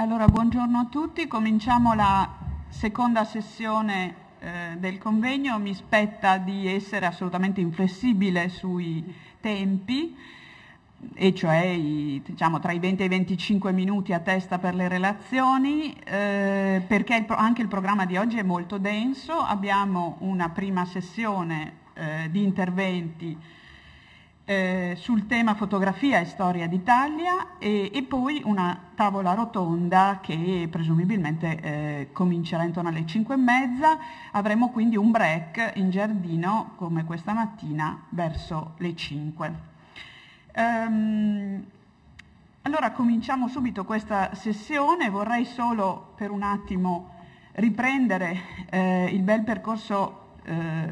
Allora, buongiorno a tutti. Cominciamo la seconda sessione del convegno. Mi spetta di essere assolutamente inflessibile sui tempi, e cioè diciamo, tra i 20 e i 25 minuti a testa per le relazioni, perché anche il programma di oggi è molto denso. Abbiamo una prima sessione di interventi sul tema fotografia e storia d'Italia e poi una tavola rotonda che presumibilmente comincerà intorno alle 5:30. Avremo quindi un break in giardino come questa mattina verso le 5. Allora cominciamo subito questa sessione. Vorrei solo per un attimo riprendere il bel percorso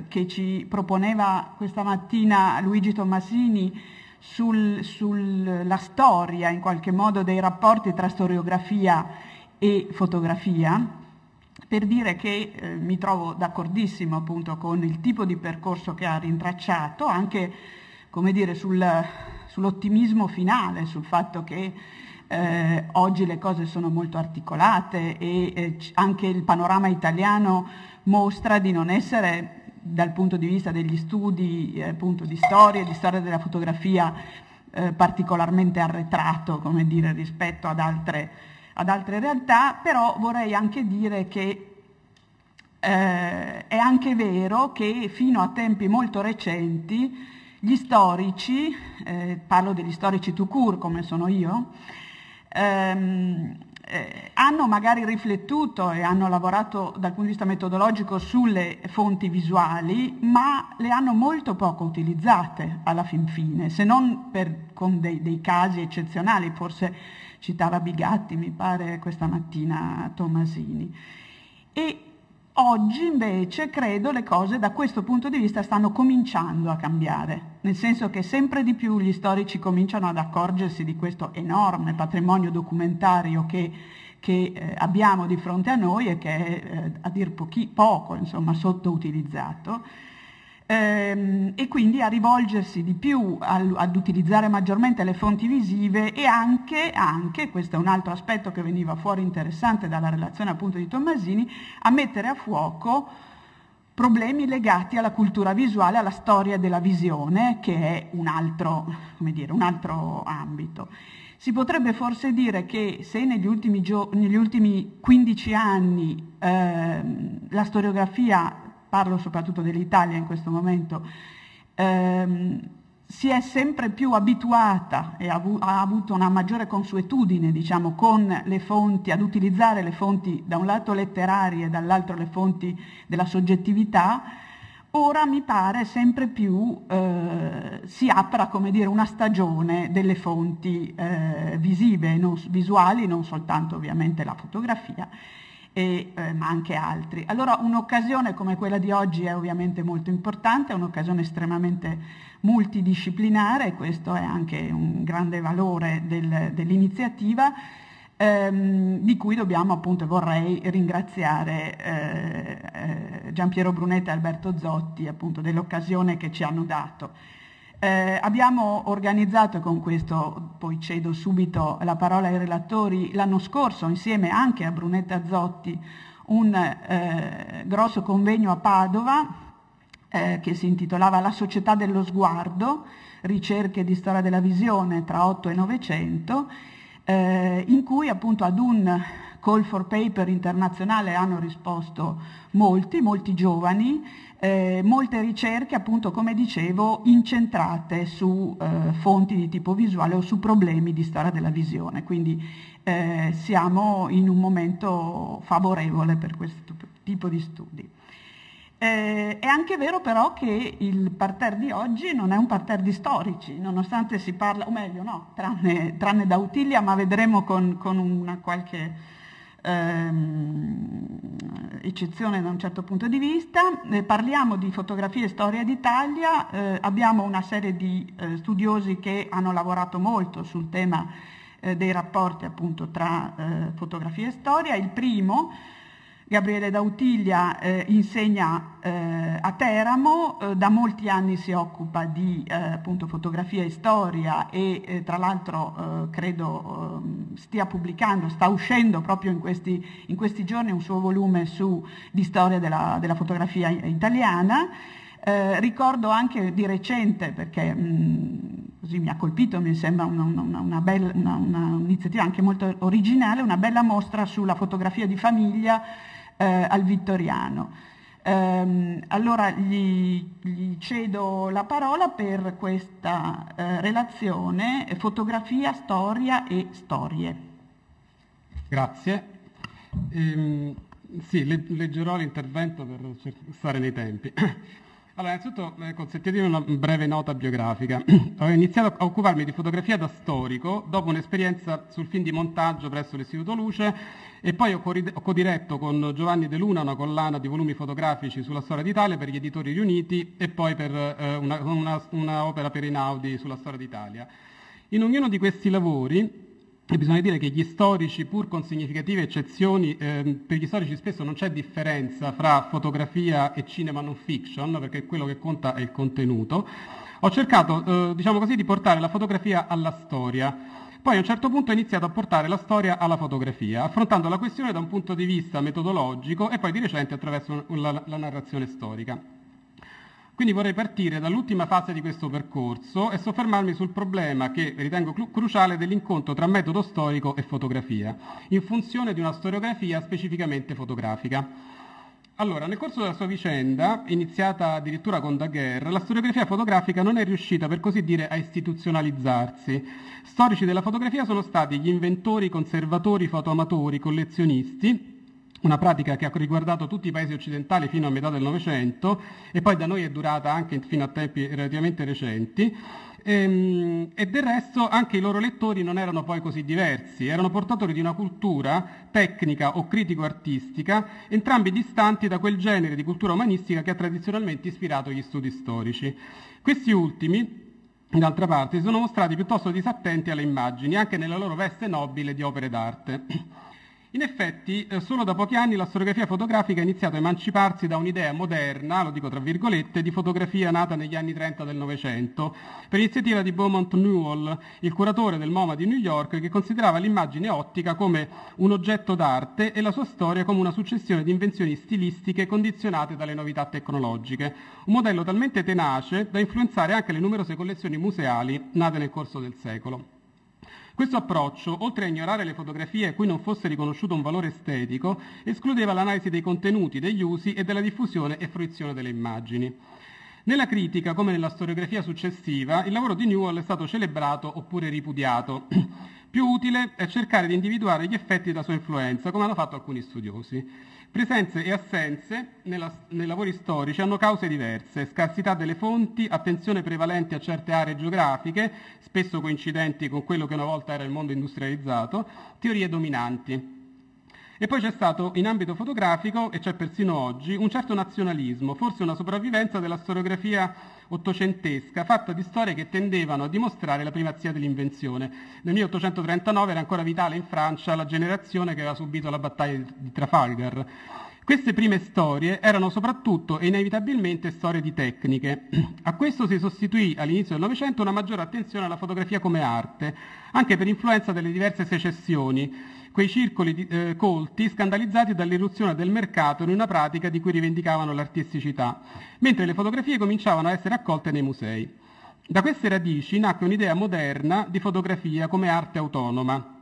che ci proponeva questa mattina Luigi Tommasini sulla storia in qualche modo dei rapporti tra storiografia e fotografia, per dire che mi trovo d'accordissimo appunto con il tipo di percorso che ha rintracciato, anche come dire sull'ottimismo finale, sul fatto che oggi le cose sono molto articolate e anche il panorama italiano mostra di non essere, dal punto di vista degli studi appunto di storia della fotografia, particolarmente arretrato, come dire, rispetto ad altre realtà. Però vorrei anche dire che è anche vero che fino a tempi molto recenti gli storici, parlo degli storici tout court come sono io, hanno magari riflettuto e hanno lavorato dal punto di vista metodologico sulle fonti visuali, ma le hanno molto poco utilizzate alla fin fine, se non con dei casi eccezionali. Forse citava Bigatti, mi pare, questa mattina Tommasini. E oggi invece credo le cose da questo punto di vista stanno cominciando a cambiare, nel senso che sempre di più gli storici cominciano ad accorgersi di questo enorme patrimonio documentario che abbiamo di fronte a noi e che è a dir poco insomma, sottoutilizzato, e quindi a rivolgersi di più ad utilizzare maggiormente le fonti visive e anche, questo è un altro aspetto che veniva fuori interessante dalla relazione appunto di Tommasini, a mettere a fuoco problemi legati alla cultura visuale, alla storia della visione, che è un altro ambito. Si potrebbe forse dire che se negli ultimi 15 anni la storiografia, parlo soprattutto dell'Italia in questo momento, si è sempre più abituata e ha avuto una maggiore consuetudine, diciamo, con le fonti, ad utilizzare le fonti da un lato letterarie e dall'altro le fonti della soggettività, ora mi pare sempre più si apra, come dire, una stagione delle fonti visive, visuali, non soltanto ovviamente la fotografia, ma anche altri. Allora un'occasione come quella di oggi è ovviamente molto importante, è un'occasione estremamente multidisciplinare, e questo è anche un grande valore dell'iniziativa, di cui dobbiamo appunto, vorrei ringraziare Giampiero Brunetta e Alberto Zotti appunto dell'occasione che ci hanno dato. Abbiamo organizzato, e con questo poi cedo subito la parola ai relatori, l'anno scorso insieme anche a Brunetta e Zotti un grosso convegno a Padova che si intitolava La società dello sguardo, ricerche di storia della visione tra 8 e 900, in cui appunto ad un call for paper internazionale hanno risposto molti giovani, molte ricerche appunto, come dicevo, incentrate su fonti di tipo visuale o su problemi di storia della visione. Quindi siamo in un momento favorevole per questo tipo di studi. È anche vero però che il parterre di oggi non è un parterre di storici, nonostante si parla, o meglio no, tranne da Utilia, ma vedremo con una qualche eccezione da un certo punto di vista. Parliamo di fotografia e storia d'Italia, abbiamo una serie di studiosi che hanno lavorato molto sul tema dei rapporti appunto tra fotografia e storia. Il primo Gabriele Dautiglia insegna a Teramo, da molti anni si occupa di appunto fotografia e storia e tra l'altro credo stia pubblicando, sta uscendo proprio in questi giorni un suo volume di storia della fotografia italiana. Ricordo anche di recente, perché così mi ha colpito, mi sembra un'iniziativa anche molto originale, una bella mostra sulla fotografia di famiglia al Vittoriano. Allora gli cedo la parola per questa relazione fotografia, storia e storie. Grazie. Sì, leggerò l'intervento per stare nei tempi. Allora, innanzitutto consentitemi una breve nota biografica. Ho iniziato a occuparmi di fotografia da storico dopo un'esperienza sul film di montaggio presso l'Istituto Luce e poi ho codiretto con Giovanni De Luna una collana di volumi fotografici sulla storia d'Italia per gli Editori Riuniti e poi per una opera per Einaudi sulla storia d'Italia. In ognuno di questi lavori, e bisogna dire che gli storici, pur con significative eccezioni, per gli storici spesso non c'è differenza fra fotografia e cinema non fiction, perché quello che conta è il contenuto. Ho cercato, diciamo così, di portare la fotografia alla storia. Poi a un certo punto ho iniziato a portare la storia alla fotografia, affrontando la questione da un punto di vista metodologico e poi di recente attraverso la narrazione storica. Quindi vorrei partire dall'ultima fase di questo percorso e soffermarmi sul problema che ritengo cruciale dell'incontro tra metodo storico e fotografia, in funzione di una storiografia specificamente fotografica. Allora, nel corso della sua vicenda, iniziata addirittura con Daguerre, la storiografia fotografica non è riuscita, per così dire, a istituzionalizzarsi. Storici della fotografia sono stati gli inventori, conservatori, fotoamatori, collezionisti, una pratica che ha riguardato tutti i paesi occidentali fino a metà del Novecento e poi da noi è durata anche fino a tempi relativamente recenti. E del resto anche i loro lettori non erano poi così diversi, erano portatori di una cultura tecnica o critico-artistica, entrambi distanti da quel genere di cultura umanistica che ha tradizionalmente ispirato gli studi storici. Questi ultimi, d'altra parte, si sono mostrati piuttosto disattenti alle immagini, anche nella loro veste nobile di opere d'arte. In effetti, solo da pochi anni la storiografia fotografica ha iniziato a emanciparsi da un'idea moderna, lo dico tra virgolette, di fotografia nata negli anni 30 del Novecento, per iniziativa di Beaumont Newell, il curatore del MoMA di New York, che considerava l'immagine ottica come un oggetto d'arte e la sua storia come una successione di invenzioni stilistiche condizionate dalle novità tecnologiche, un modello talmente tenace da influenzare anche le numerose collezioni museali nate nel corso del secolo. Questo approccio, oltre a ignorare le fotografie a cui non fosse riconosciuto un valore estetico, escludeva l'analisi dei contenuti, degli usi e della diffusione e fruizione delle immagini. Nella critica, come nella storiografia successiva, il lavoro di Newell è stato celebrato oppure ripudiato. Più utile è cercare di individuare gli effetti della sua influenza, come hanno fatto alcuni studiosi. Presenze e assenze nei lavori storici hanno cause diverse: scarsità delle fonti, attenzione prevalente a certe aree geografiche, spesso coincidenti con quello che una volta era il mondo industrializzato, teorie dominanti. E poi c'è stato, in ambito fotografico, e c'è persino oggi, un certo nazionalismo, forse una sopravvivenza della storiografia ottocentesca, fatta di storie che tendevano a dimostrare la primazia dell'invenzione. Nel 1839 era ancora vitale in Francia la generazione che aveva subito la battaglia di Trafalgar. Queste prime storie erano soprattutto e inevitabilmente storie di tecniche. A questo si sostituì all'inizio del Novecento una maggiore attenzione alla fotografia come arte, anche per influenza delle diverse secessioni, quei circoli colti scandalizzati dall'irruzione del mercato in una pratica di cui rivendicavano l'artisticità, mentre le fotografie cominciavano a essere accolte nei musei. Da queste radici nacque un'idea moderna di fotografia come arte autonoma.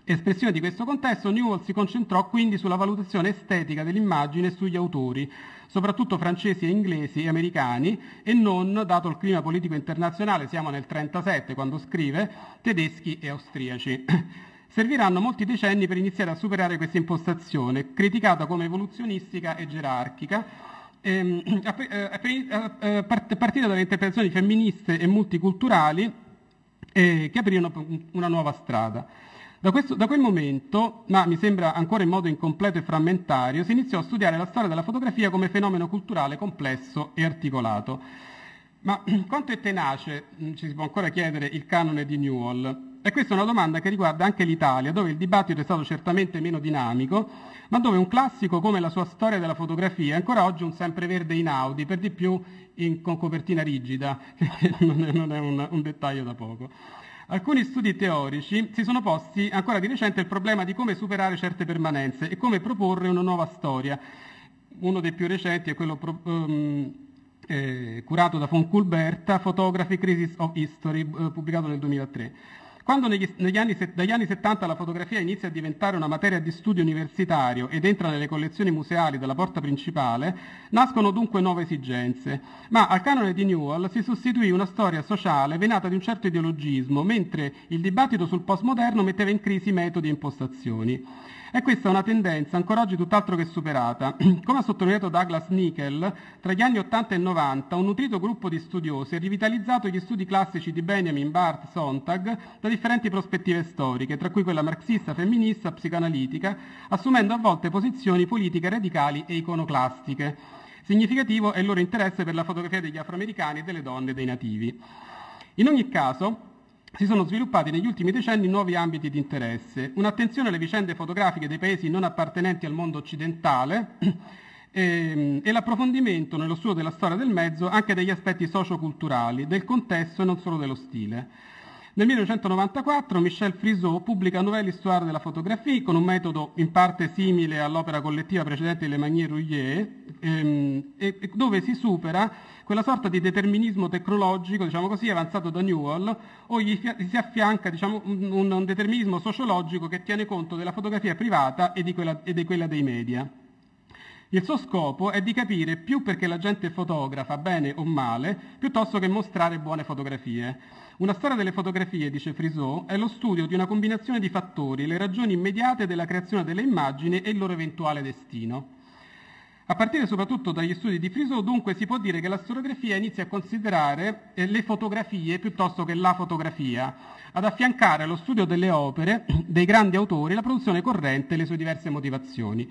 Espressione di questo contesto, Newell si concentrò quindi sulla valutazione estetica dell'immagine e sugli autori, soprattutto francesi e inglesi e americani, e non, dato il clima politico internazionale, siamo nel 1937 quando scrive, tedeschi e austriaci. Serviranno molti decenni per iniziare a superare questa impostazione, criticata come evoluzionistica e gerarchica, partire dalle interpretazioni femministe e multiculturali che aprirono una nuova strada. Da quel momento, ma mi sembra ancora in modo incompleto e frammentario, si iniziò a studiare la storia della fotografia come fenomeno culturale complesso e articolato. Ma quanto è tenace, ci si può ancora chiedere, il canone di Newell? E questa è una domanda che riguarda anche l'Italia, dove il dibattito è stato certamente meno dinamico, ma dove un classico come la sua storia della fotografia è ancora oggi un sempreverde Einaudi, per di più con copertina rigida, che non è un dettaglio da poco. Alcuni studi teorici si sono posti ancora di recente il problema di come superare certe permanenze e come proporre una nuova storia. Uno dei più recenti è quello curato da von Culberta, Photography Crisis of History, pubblicato nel 2003. Quando dagli anni 70 la fotografia inizia a diventare una materia di studio universitario ed entra nelle collezioni museali dalla porta principale, nascono dunque nuove esigenze. Ma al canone di Newell si sostituì una storia sociale venata di un certo ideologismo, mentre il dibattito sul postmoderno metteva in crisi metodi e impostazioni. E questa è una tendenza ancora oggi tutt'altro che superata. Come ha sottolineato Douglas Nickel, tra gli anni 80 e 90 un nutrito gruppo di studiosi ha rivitalizzato gli studi classici di Benjamin, Barth, Sontag da differenti prospettive storiche, tra cui quella marxista, femminista, psicoanalitica, assumendo a volte posizioni politiche radicali e iconoclastiche. Significativo è il loro interesse per la fotografia degli afroamericani e delle donne dei nativi. In ogni caso, si sono sviluppati negli ultimi decenni nuovi ambiti di interesse, un'attenzione alle vicende fotografiche dei paesi non appartenenti al mondo occidentale e l'approfondimento nello studio della storia del mezzo anche degli aspetti socioculturali, del contesto e non solo dello stile. Nel 1994 Michel Frisot pubblica Nouvelle Histoire de la Photographie con un metodo in parte simile all'opera collettiva precedente di Lemagnier Rouillet, dove si supera quella sorta di determinismo tecnologico, diciamo così, avanzato da Newell, o gli si affianca un determinismo sociologico che tiene conto della fotografia privata e di quella dei media. Il suo scopo è di capire più perché la gente fotografa, bene o male, piuttosto che mostrare buone fotografie. Una storia delle fotografie, dice Frisot, è lo studio di una combinazione di fattori, le ragioni immediate della creazione delle immagini e il loro eventuale destino. A partire soprattutto dagli studi di Frisot, dunque, si può dire che la storiografia inizia a considerare le fotografie piuttosto che la fotografia, ad affiancare allo studio delle opere dei grandi autori la produzione corrente e le sue diverse motivazioni.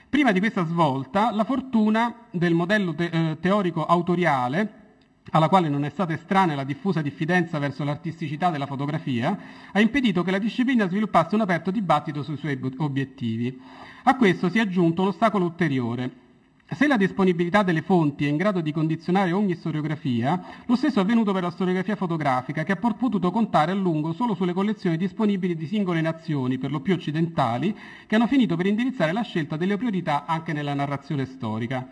Prima di questa svolta, la fortuna del modello teorico autoriale, alla quale non è stata estranea la diffusa diffidenza verso l'artisticità della fotografia, ha impedito che la disciplina sviluppasse un aperto dibattito sui suoi obiettivi. A questo si è aggiunto un ostacolo ulteriore. Se la disponibilità delle fonti è in grado di condizionare ogni storiografia, lo stesso è avvenuto per la storiografia fotografica, che ha potuto contare a lungo solo sulle collezioni disponibili di singole nazioni, per lo più occidentali, che hanno finito per indirizzare la scelta delle priorità anche nella narrazione storica.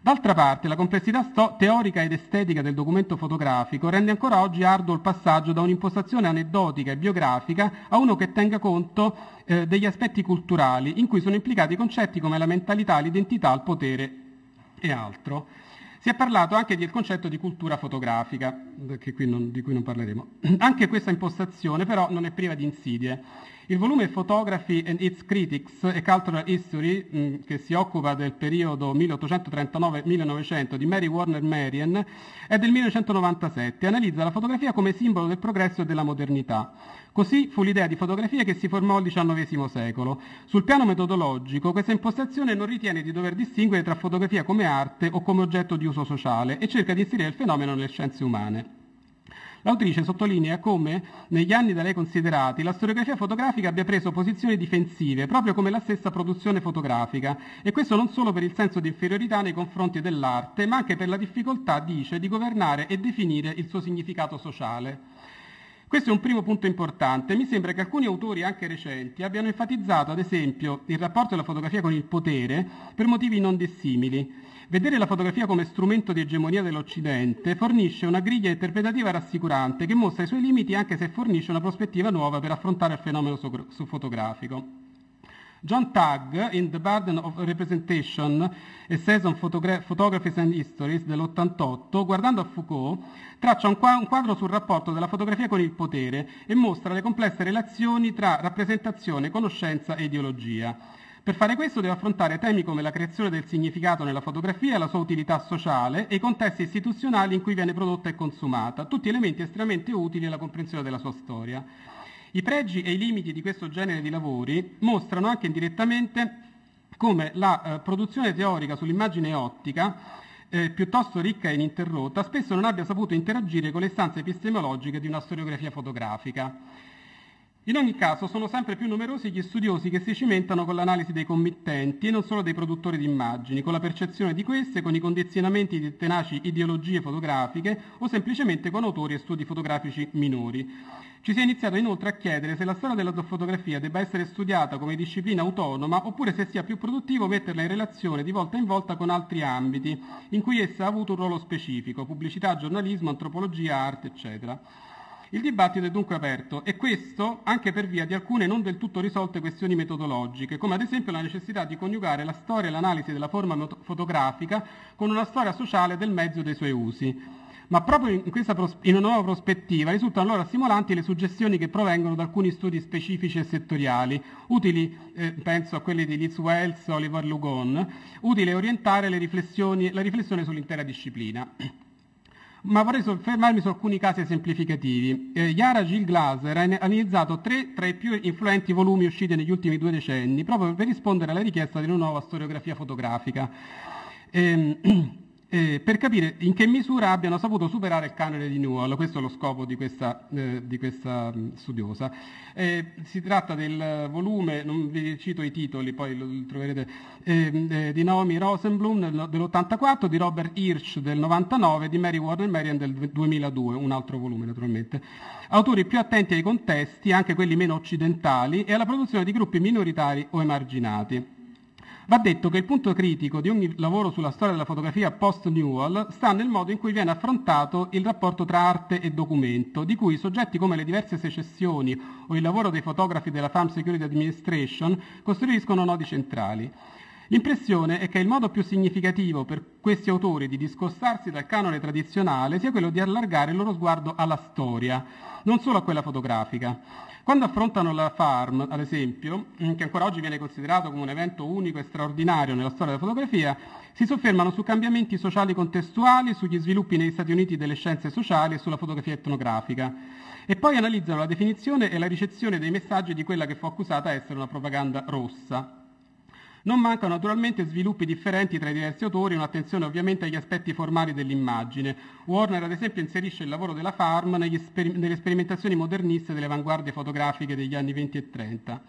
D'altra parte, la complessità teorica ed estetica del documento fotografico rende ancora oggi arduo il passaggio da un'impostazione aneddotica e biografica a uno che tenga conto degli aspetti culturali, in cui sono implicati concetti come la mentalità, l'identità, il potere e altro. Si è parlato anche del concetto di cultura fotografica, di cui non parleremo. Anche questa impostazione però non è priva di insidie. Il volume Photography and its Critics, a Cultural History, che si occupa del periodo 1839-1900 di Mary Warner Marion, è del 1997 e analizza la fotografia come simbolo del progresso e della modernità. Così fu l'idea di fotografia che si formò al XIX secolo. Sul piano metodologico, questa impostazione non ritiene di dover distinguere tra fotografia come arte o come oggetto di uso sociale e cerca di inserire il fenomeno nelle scienze umane. L'autrice sottolinea come, negli anni da lei considerati, la storiografia fotografica abbia preso posizioni difensive, proprio come la stessa produzione fotografica, e questo non solo per il senso di inferiorità nei confronti dell'arte, ma anche per la difficoltà, dice, di governare e definire il suo significato sociale. Questo è un primo punto importante. Mi sembra che alcuni autori, anche recenti, abbiano enfatizzato, ad esempio, il rapporto della fotografia con il potere per motivi non dissimili. Vedere la fotografia come strumento di egemonia dell'Occidente fornisce una griglia interpretativa rassicurante che mostra i suoi limiti anche se fornisce una prospettiva nuova per affrontare il fenomeno fotografico. John Tagg, in The Burden of Representation, Essays on Photographies and Histories dell'88, guardando a Foucault, traccia un quadro sul rapporto della fotografia con il potere e mostra le complesse relazioni tra rappresentazione, conoscenza e ideologia. Per fare questo deve affrontare temi come la creazione del significato nella fotografia, la sua utilità sociale e i contesti istituzionali in cui viene prodotta e consumata, tutti elementi estremamente utili alla comprensione della sua storia. I pregi e i limiti di questo genere di lavori mostrano anche indirettamente come la produzione teorica sull'immagine ottica, piuttosto ricca e ininterrotta, spesso non abbia saputo interagire con le istanze epistemologiche di una storiografia fotografica. In ogni caso sono sempre più numerosi gli studiosi che si cimentano con l'analisi dei committenti e non solo dei produttori di immagini, con la percezione di queste, con i condizionamenti di tenaci ideologie fotografiche o semplicemente con autori e studi fotografici minori. Ci si è iniziato inoltre a chiedere se la storia della fotografia debba essere studiata come disciplina autonoma oppure se sia più produttivo metterla in relazione di volta in volta con altri ambiti in cui essa ha avuto un ruolo specifico, pubblicità, giornalismo, antropologia, arte, eccetera. Il dibattito è dunque aperto e questo anche per via di alcune non del tutto risolte questioni metodologiche, come ad esempio la necessità di coniugare la storia e l'analisi della forma fotografica con una storia sociale del mezzo e dei suoi usi. Ma proprio in una nuova prospettiva risultano allora stimolanti le suggestioni che provengono da alcuni studi specifici e settoriali, utili, penso a quelli di Liz Wells, Oliver Lugon, utili a orientare la riflessione sull'intera disciplina. Ma vorrei soffermarmi su alcuni casi esemplificativi. Yara Gill Glaser ha analizzato 3 tra i più influenti volumi usciti negli ultimi 2 decenni, proprio per rispondere alla richiesta di una nuova storiografia fotografica, per capire in che misura abbiano saputo superare il canone di Newell. Questo è lo scopo di questa studiosa. Si tratta del volume, non vi cito i titoli, poi lo troverete, di Naomi Rosenblum dell'84, di Robert Hirsch del 99, di Mary Warner Marian del 2002, un altro volume naturalmente. Autori più attenti ai contesti, anche quelli meno occidentali, e alla produzione di gruppi minoritari o emarginati. Va detto che il punto critico di ogni lavoro sulla storia della fotografia post-Newell sta nel modo in cui viene affrontato il rapporto tra arte e documento, di cui soggetti come le diverse secessioni o il lavoro dei fotografi della Farm Security Administration costituiscono nodi centrali. L'impressione è che il modo più significativo per questi autori di discostarsi dal canone tradizionale sia quello di allargare il loro sguardo alla storia, non solo a quella fotografica. Quando affrontano la Farm, ad esempio, che ancora oggi viene considerato come un evento unico e straordinario nella storia della fotografia, si soffermano su cambiamenti sociali contestuali, sugli sviluppi negli Stati Uniti delle scienze sociali e sulla fotografia etnografica. E poi analizzano la definizione e la ricezione dei messaggi di quella che fu accusata essere una propaganda rossa. Non mancano naturalmente sviluppi differenti tra i diversi autori e un'attenzione ovviamente agli aspetti formali dell'immagine. Warner, ad esempio, inserisce il lavoro della Farm nelle sperimentazioni moderniste delle avanguardie fotografiche degli anni 20 e 30.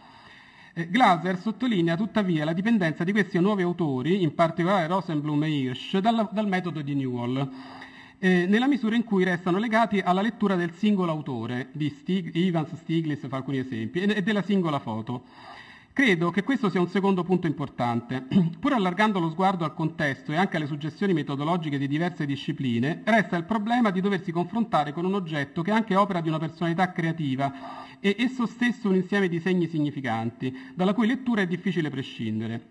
Glaser sottolinea tuttavia la dipendenza di questi nuovi autori, in particolare Rosenblum e Hirsch, dal metodo di Newell, nella misura in cui restano legati alla lettura del singolo autore, di Evans, Stiglitz, fa alcuni esempi, e della singola foto. Credo che questo sia un secondo punto importante. Pur allargando lo sguardo al contesto e anche alle suggestioni metodologiche di diverse discipline, resta il problema di doversi confrontare con un oggetto che è anche opera di una personalità creativa e esso stesso un insieme di segni significanti, dalla cui lettura è difficile prescindere.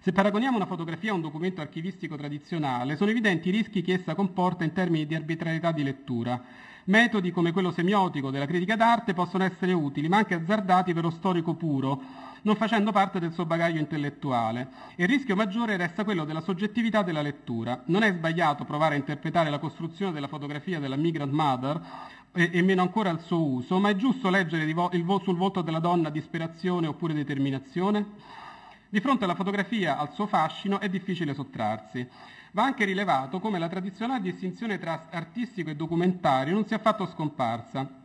Se paragoniamo una fotografia a un documento archivistico tradizionale, sono evidenti i rischi che essa comporta in termini di arbitrarietà di lettura. Metodi come quello semiotico della critica d'arte possono essere utili, ma anche azzardati per lo storico puro, non facendo parte del suo bagaglio intellettuale. E il rischio maggiore resta quello della soggettività della lettura. Non è sbagliato provare a interpretare la costruzione della fotografia della Migrant Mother, e meno ancora il suo uso, ma è giusto leggere sul volto della donna disperazione oppure determinazione? Di fronte alla fotografia, al suo fascino, è difficile sottrarsi. Va anche rilevato come la tradizionale distinzione tra artistico e documentario non sia affatto scomparsa.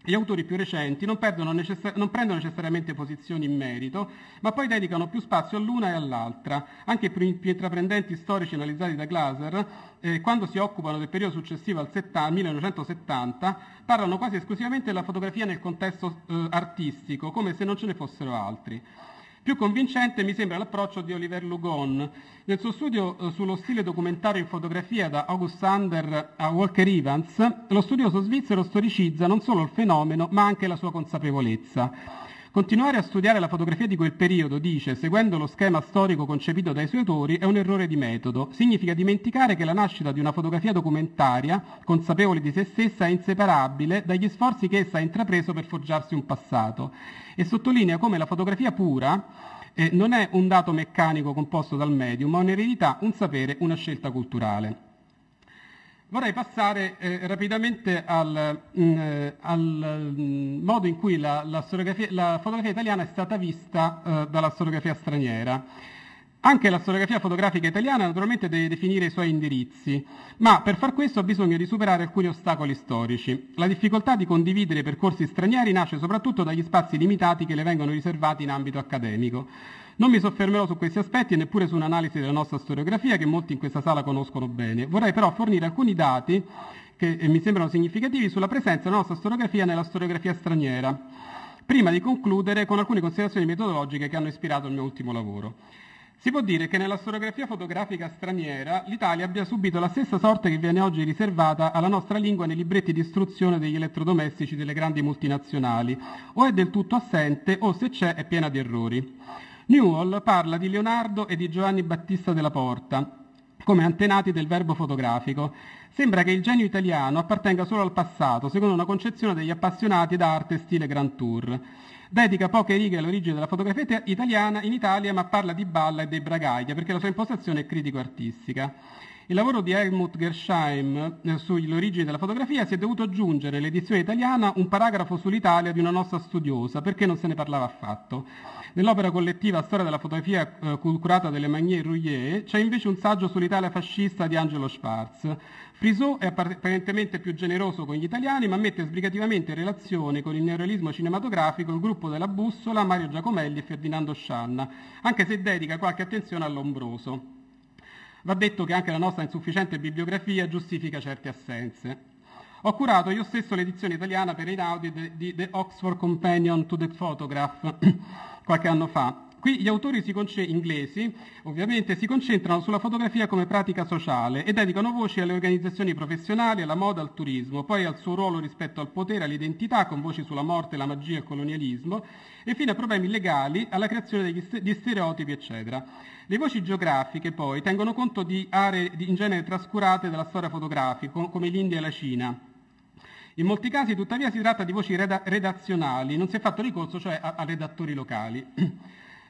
Gli autori più recenti non prendono necessariamente posizioni in merito, ma poi dedicano più spazio all'una e all'altra. Anche i più intraprendenti storici analizzati da Glaser, quando si occupano del periodo successivo al 1970, parlano quasi esclusivamente della fotografia nel contesto artistico, come se non ce ne fossero altri. Più convincente mi sembra l'approccio di Oliver Lugon. Nel suo studio sullo stile documentario in fotografia da August Sander a Walker Evans, lo studioso svizzero storicizza non solo il fenomeno, ma anche la sua consapevolezza. Continuare a studiare la fotografia di quel periodo, dice, seguendo lo schema storico concepito dai suoi autori, è un errore di metodo. Significa dimenticare che la nascita di una fotografia documentaria, consapevole di se stessa, è inseparabile dagli sforzi che essa ha intrapreso per forgiarsi un passato. E sottolinea come la fotografia pura non è un dato meccanico composto dal medium, ma un'eredità, un sapere, una scelta culturale. Vorrei passare rapidamente al modo in cui la fotografia italiana è stata vista dalla storiografia straniera. Anche la storiografia fotografica italiana naturalmente deve definire i suoi indirizzi, ma per far questo ha bisogno di superare alcuni ostacoli storici. La difficoltà di condividere percorsi stranieri nasce soprattutto dagli spazi limitati che le vengono riservati in ambito accademico. Non mi soffermerò su questi aspetti e neppure su un'analisi della nostra storiografia che molti in questa sala conoscono bene. Vorrei però fornire alcuni dati che mi sembrano significativi sulla presenza della nostra storiografia nella storiografia straniera, prima di concludere con alcune considerazioni metodologiche che hanno ispirato il mio ultimo lavoro. Si può dire che nella storiografia fotografica straniera l'Italia abbia subito la stessa sorte che viene oggi riservata alla nostra lingua nei libretti di istruzione degli elettrodomestici delle grandi multinazionali, o è del tutto assente o se c'è è piena di errori. Newell parla di Leonardo e di Giovanni Battista della Porta come antenati del verbo fotografico. Sembra che il genio italiano appartenga solo al passato, secondo una concezione degli appassionati d'arte stile Grand Tour. Dedica poche righe all'origine della fotografia italiana in Italia, ma parla di balla e dei bragaglia, perché la sua impostazione è critico-artistica. Il lavoro di Helmut Gersheim sull'origine della fotografia si è dovuto aggiungere nell'edizione italiana un paragrafo sull'Italia di una nostra studiosa, perché non se ne parlava affatto. Nell'opera collettiva Storia della fotografia curata delle Magnier Rouillet c'è invece un saggio sull'Italia fascista di Angelo Schwarz. Frisot è apparentemente più generoso con gli italiani, ma mette sbrigativamente in relazione con il neorealismo cinematografico il gruppo della Bussola, Mario Giacomelli e Ferdinando Scianna, anche se dedica qualche attenzione all'Ombroso. Va detto che anche la nostra insufficiente bibliografia giustifica certe assenze. Ho curato io stesso l'edizione italiana per Einaudi di The Oxford Companion to the Photograph qualche anno fa. Qui gli autori inglesi ovviamente si concentrano sulla fotografia come pratica sociale e dedicano voci alle organizzazioni professionali, alla moda, al turismo, poi al suo ruolo rispetto al potere, all'identità, con voci sulla morte, la magia e il colonialismo, e fino a problemi legali, alla creazione di stereotipi, eccetera. Le voci geografiche poi tengono conto di aree in genere trascurate dalla storia fotografica, come l'India e la Cina. In molti casi, tuttavia, si tratta di voci redazionali, non si è fatto ricorso cioè a redattori locali.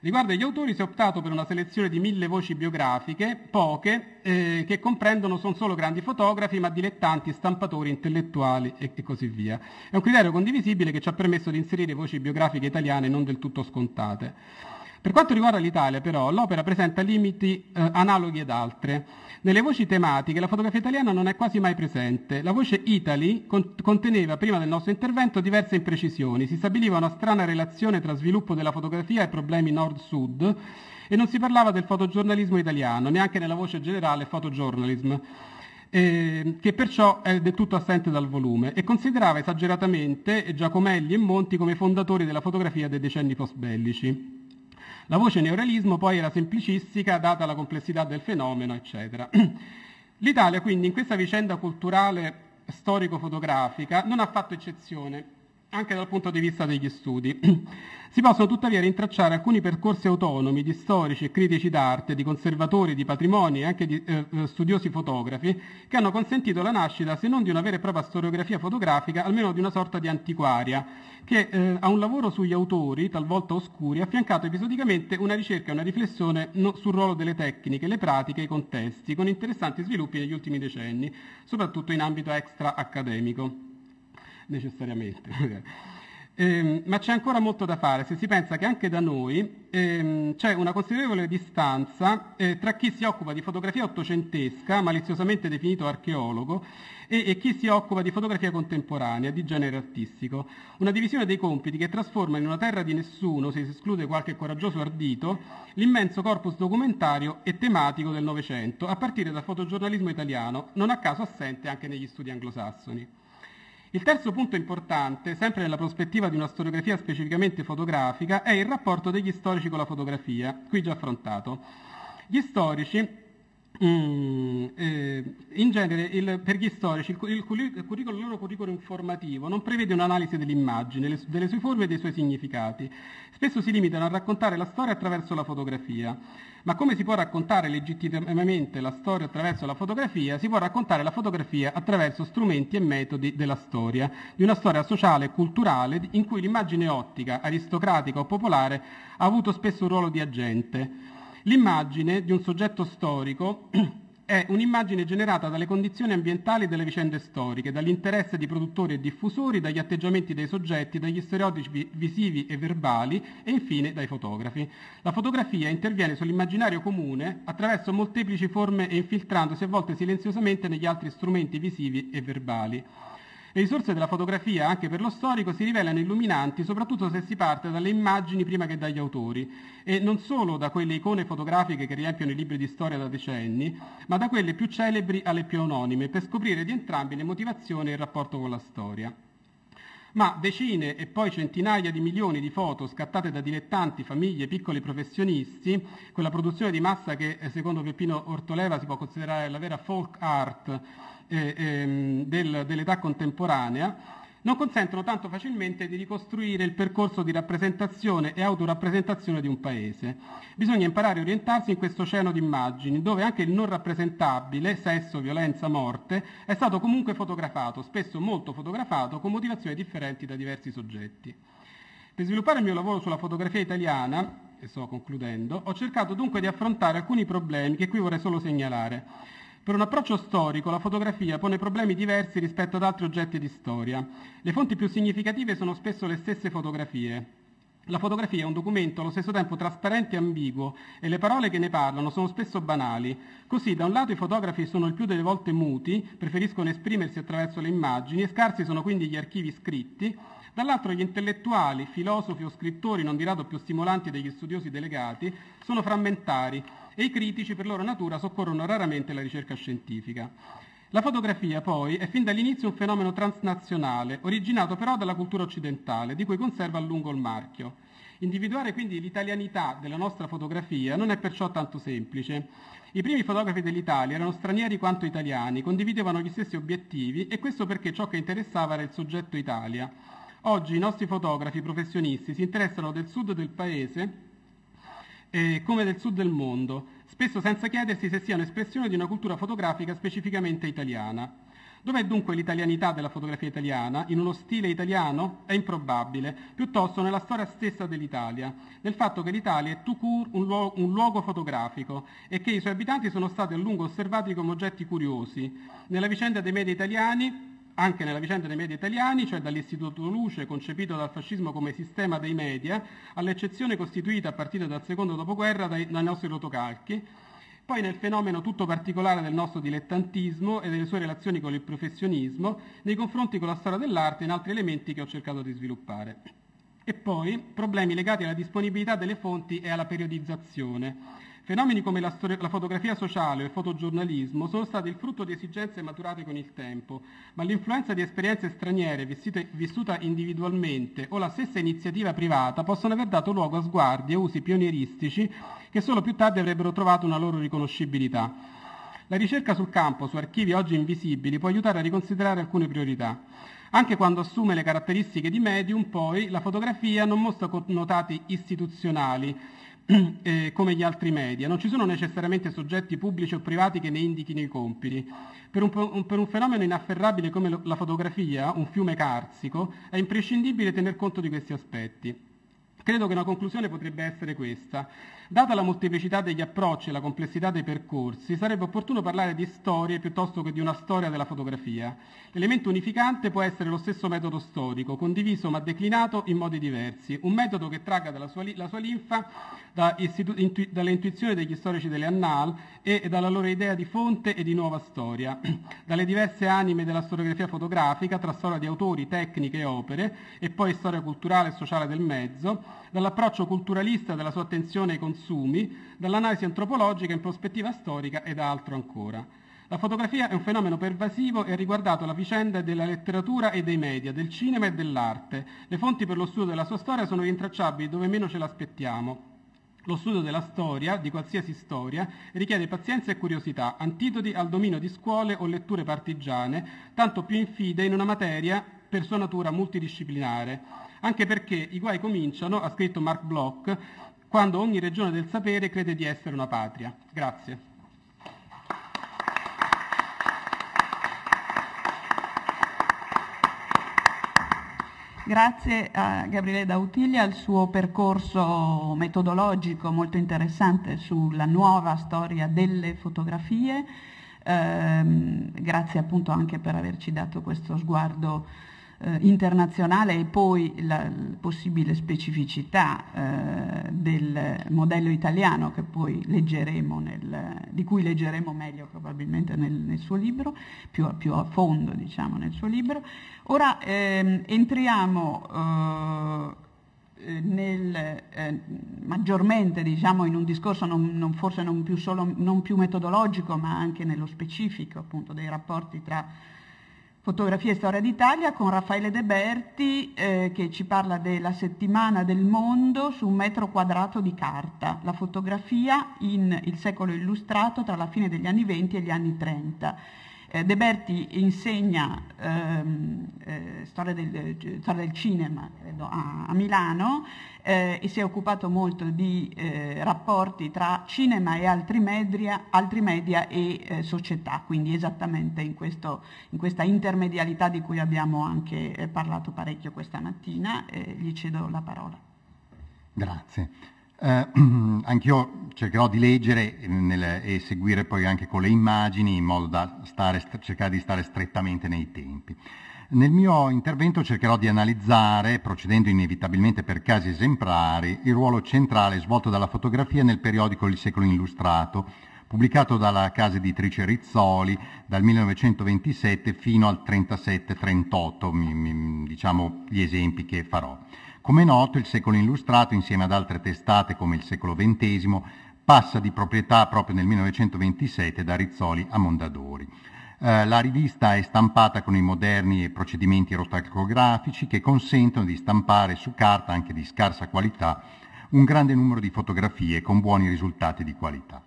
Riguardo agli autori si è optato per una selezione di 1000 voci biografiche, poche, che comprendono non solo grandi fotografi, ma dilettanti, stampatori, intellettuali e così via. È un criterio condivisibile che ci ha permesso di inserire voci biografiche italiane non del tutto scontate. Per quanto riguarda l'Italia, però, l'opera presenta limiti analoghi ad altre. Nelle voci tematiche la fotografia italiana non è quasi mai presente. La voce Italy conteneva, prima del nostro intervento, diverse imprecisioni. Si stabiliva una strana relazione tra sviluppo della fotografia e problemi nord-sud e non si parlava del fotogiornalismo italiano, neanche nella voce generale photojournalism, che perciò è del tutto assente dal volume, e considerava esageratamente Giacomelli e Monti come fondatori della fotografia dei decenni post-bellici. La voce neorealismo poi era semplicistica, data la complessità del fenomeno, eccetera. L'Italia, quindi, in questa vicenda culturale storico-fotografica non ha fatto eccezione, anche dal punto di vista degli studi. Si possono tuttavia rintracciare alcuni percorsi autonomi di storici e critici d'arte, di conservatori, di patrimoni e anche di studiosi fotografi, che hanno consentito la nascita, se non di una vera e propria storiografia fotografica, almeno di una sorta di antiquaria, che ha un lavoro sugli autori, talvolta oscuri, affiancato episodicamente una ricerca e una riflessione sul ruolo delle tecniche, le pratiche e i contesti, con interessanti sviluppi negli ultimi decenni, soprattutto in ambito extra-accademico, necessariamente. Ma c'è ancora molto da fare se si pensa che anche da noi c'è una considerevole distanza tra chi si occupa di fotografia ottocentesca, maliziosamente definito archeologo, e chi si occupa di fotografia contemporanea, di genere artistico. Una divisione dei compiti che trasforma in una terra di nessuno, se si esclude qualche coraggioso ardito, l'immenso corpus documentario e tematico del Novecento, a partire dal fotogiornalismo italiano, non a caso assente anche negli studi anglosassoni. Il terzo punto importante, sempre nella prospettiva di una storiografia specificamente fotografica, è il rapporto degli storici con la fotografia, qui già affrontato. Gli storici, in genere, per gli storici, il loro curriculum informativo non prevede un'analisi dell'immagine, delle sue forme e dei suoi significati. Spesso si limitano a raccontare la storia attraverso la fotografia. Ma come si può raccontare legittimamente la storia attraverso la fotografia? Si può raccontare la fotografia attraverso strumenti e metodi della storia, di una storia sociale e culturale in cui l'immagine ottica, aristocratica o popolare, ha avuto spesso un ruolo di agente. L'immagine di un soggetto storico è un'immagine generata dalle condizioni ambientali delle vicende storiche, dall'interesse di produttori e diffusori, dagli atteggiamenti dei soggetti, dagli stereotipi visivi e verbali e infine dai fotografi. La fotografia interviene sull'immaginario comune attraverso molteplici forme e infiltrandosi a volte silenziosamente negli altri strumenti visivi e verbali. Le risorse della fotografia, anche per lo storico, si rivelano illuminanti, soprattutto se si parte dalle immagini prima che dagli autori, e non solo da quelle icone fotografiche che riempiono i libri di storia da decenni, ma da quelle più celebri alle più anonime, per scoprire di entrambi le motivazioni e il rapporto con la storia. Ma decine e poi centinaia di milioni di foto scattate da dilettanti, famiglie, piccoli professionisti, quella produzione di massa che secondo Peppino Ortoleva si può considerare la vera folk art dell'età contemporanea, non consentono tanto facilmente di ricostruire il percorso di rappresentazione e autorappresentazione di un paese. Bisogna imparare a orientarsi in questo oceano di immagini, dove anche il non rappresentabile, sesso, violenza, morte, è stato comunque fotografato, spesso molto fotografato, con motivazioni differenti da diversi soggetti. Per sviluppare il mio lavoro sulla fotografia italiana, e sto concludendo, ho cercato dunque di affrontare alcuni problemi che qui vorrei solo segnalare. Per un approccio storico, la fotografia pone problemi diversi rispetto ad altri oggetti di storia. Le fonti più significative sono spesso le stesse fotografie. La fotografia è un documento allo stesso tempo trasparente e ambiguo e le parole che ne parlano sono spesso banali. Così, da un lato i fotografi sono il più delle volte muti, preferiscono esprimersi attraverso le immagini e scarsi sono quindi gli archivi scritti, dall'altro gli intellettuali, filosofi o scrittori, non di rado più stimolanti degli studiosi delegati, sono frammentari e i critici per loro natura soccorrono raramente alla ricerca scientifica. La fotografia, poi, è fin dall'inizio un fenomeno transnazionale, originato però dalla cultura occidentale, di cui conserva a lungo il marchio. Individuare quindi l'italianità della nostra fotografia non è perciò tanto semplice. I primi fotografi dell'Italia erano stranieri quanto italiani, condividevano gli stessi obiettivi e questo perché ciò che interessava era il soggetto Italia. Oggi i nostri fotografi professionisti si interessano del sud del paese come del sud del mondo, spesso senza chiedersi se sia un'espressione di una cultura fotografica specificamente italiana. Dov'è dunque l'italianità della fotografia italiana? In uno stile italiano? È improbabile, piuttosto nella storia stessa dell'Italia, nel fatto che l'Italia è tout court un luogo fotografico e che i suoi abitanti sono stati a lungo osservati come oggetti curiosi. Nella vicenda dei media italiani, anche nella vicenda dei media italiani, cioè dall'Istituto Luce, concepito dal fascismo come sistema dei media, all'eccezione costituita a partire dal secondo dopoguerra dai nostri rotocalchi, poi nel fenomeno tutto particolare del nostro dilettantismo e delle sue relazioni con il professionismo, nei confronti con la storia dell'arte e in altri elementi che ho cercato di sviluppare. E poi problemi legati alla disponibilità delle fonti e alla periodizzazione. Fenomeni come la fotografia sociale o il fotogiornalismo sono stati il frutto di esigenze maturate con il tempo, ma l'influenza di esperienze straniere vissuta individualmente o la stessa iniziativa privata possono aver dato luogo a sguardi e usi pionieristici che solo più tardi avrebbero trovato una loro riconoscibilità. La ricerca sul campo, su archivi oggi invisibili, può aiutare a riconsiderare alcune priorità. Anche quando assume le caratteristiche di medium, poi, la fotografia non mostra connotati istituzionali, come gli altri media. Non ci sono necessariamente soggetti pubblici o privati che ne indichino i compiti. Per un fenomeno inafferrabile come la fotografia, un fiume carsico, è imprescindibile tener conto di questi aspetti. Credo che una conclusione potrebbe essere questa. Data la molteplicità degli approcci e la complessità dei percorsi, sarebbe opportuno parlare di storie piuttosto che di una storia della fotografia. L'elemento unificante può essere lo stesso metodo storico, condiviso ma declinato in modi diversi, un metodo che tragga la sua linfa dalle intuizioni degli storici delle Annales e dalla loro idea di fonte e di nuova storia, dalle diverse anime della storiografia fotografica, tra storia di autori, tecniche e opere, e poi storia culturale e sociale del mezzo, dall'approccio culturalista della sua attenzione ai consumi, dall'analisi antropologica in prospettiva storica e da altro ancora. La fotografia è un fenomeno pervasivo e ha riguardato la vicenda della letteratura e dei media, del cinema e dell'arte. Le fonti per lo studio della sua storia sono rintracciabili dove meno ce l'aspettiamo. Lo studio della storia, di qualsiasi storia, richiede pazienza e curiosità, antidoti al dominio di scuole o letture partigiane, tanto più infide in una materia per sua natura multidisciplinare. Anche perché i guai cominciano, ha scritto Mark Bloch, quando ogni regione del sapere crede di essere una patria. Grazie. Grazie a Gabriele D'Autiglia, al suo percorso metodologico molto interessante sulla nuova storia delle fotografie. Grazie appunto anche per averci dato questo sguardo internazionale e poi la possibile specificità del modello italiano che poi leggeremo di cui leggeremo meglio probabilmente nel suo libro, più a fondo diciamo nel suo libro. Ora entriamo maggiormente diciamo in un discorso forse non più metodologico ma anche nello specifico appunto dei rapporti tra fotografia e storia d'Italia con Raffaele De Berti che ci parla della settimana del mondo su 1 metro quadrato di carta, la fotografia in il secolo illustrato tra la fine degli anni 20 e gli anni 30. De Berti insegna storia del cinema credo, a Milano e si è occupato molto di rapporti tra cinema e altri media e società, quindi esattamente in questa intermedialità di cui abbiamo anche parlato parecchio questa mattina. Gli cedo la parola. Grazie. Anch'io cercherò di leggere e seguire poi anche con le immagini in modo da cercare di stare strettamente nei tempi. Nel mio intervento cercherò di analizzare, procedendo inevitabilmente per casi esemplari, il ruolo centrale svolto dalla fotografia nel periodico Il Secolo Illustrato, pubblicato dalla casa editrice Rizzoli dal 1927 fino al 37-38, diciamo gli esempi che farò. Come è noto, Il Secolo Illustrato, insieme ad altre testate come Il Secolo XX, passa di proprietà proprio nel 1927 da Rizzoli a Mondadori. La rivista è stampata con i moderni procedimenti rotacografici che consentono di stampare su carta, anche di scarsa qualità, un grande numero di fotografie con buoni risultati di qualità.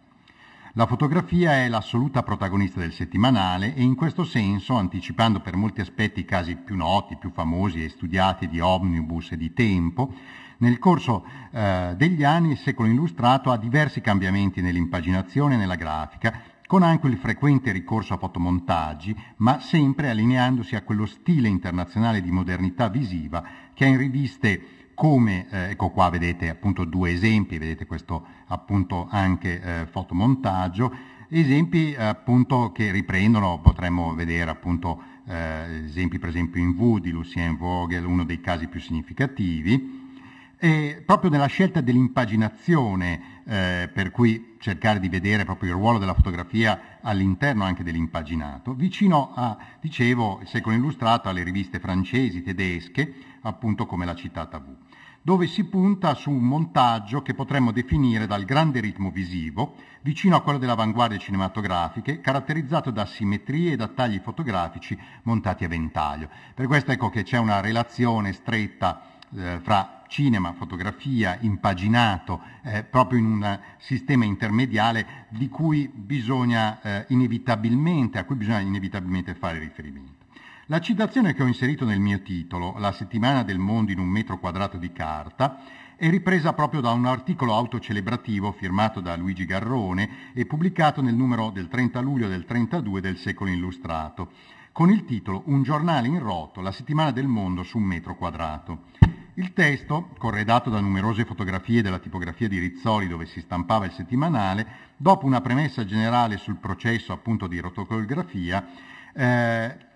La fotografia è l'assoluta protagonista del settimanale e in questo senso, anticipando per molti aspetti i casi più noti, più famosi e studiati di Omnibus e di Tempo, nel corso degli anni Il Secolo Illustrato ha diversi cambiamenti nell'impaginazione e nella grafica, con anche il frequente ricorso a fotomontaggi, ma sempre allineandosi a quello stile internazionale di modernità visiva che ha in riviste come, ecco qua vedete appunto 2 esempi, vedete questo appunto anche fotomontaggio, esempi appunto che riprendono, potremmo vedere appunto esempi per esempio in V di Lucien Vogel, uno dei casi più significativi, e proprio nella scelta dell'impaginazione, per cui cercare di vedere proprio il ruolo della fotografia all'interno anche dell'impaginato, vicino a, dicevo, Il Secolo Illustrato alle riviste francesi, tedesche, appunto come la citata V, dove si punta su un montaggio che potremmo definire dal grande ritmo visivo, vicino a quello delle avanguardie cinematografiche, caratterizzato da simmetrie e da tagli fotografici montati a ventaglio. Per questo ecco che c'è una relazione stretta fra cinema, fotografia, impaginato, proprio in un sistema intermediale a cui bisogna inevitabilmente fare riferimento. La citazione che ho inserito nel mio titolo, La settimana del mondo in 1 metro quadrato di carta, è ripresa proprio da un articolo autocelebrativo firmato da Luigi Garrone e pubblicato nel numero del 30 luglio del 32 del Secolo Illustrato, con il titolo Un giornale in roto, la settimana del mondo su 1 metro quadrato. Il testo, corredato da numerose fotografie della tipografia di Rizzoli dove si stampava il settimanale, dopo una premessa generale sul processo appunto di rotocografia,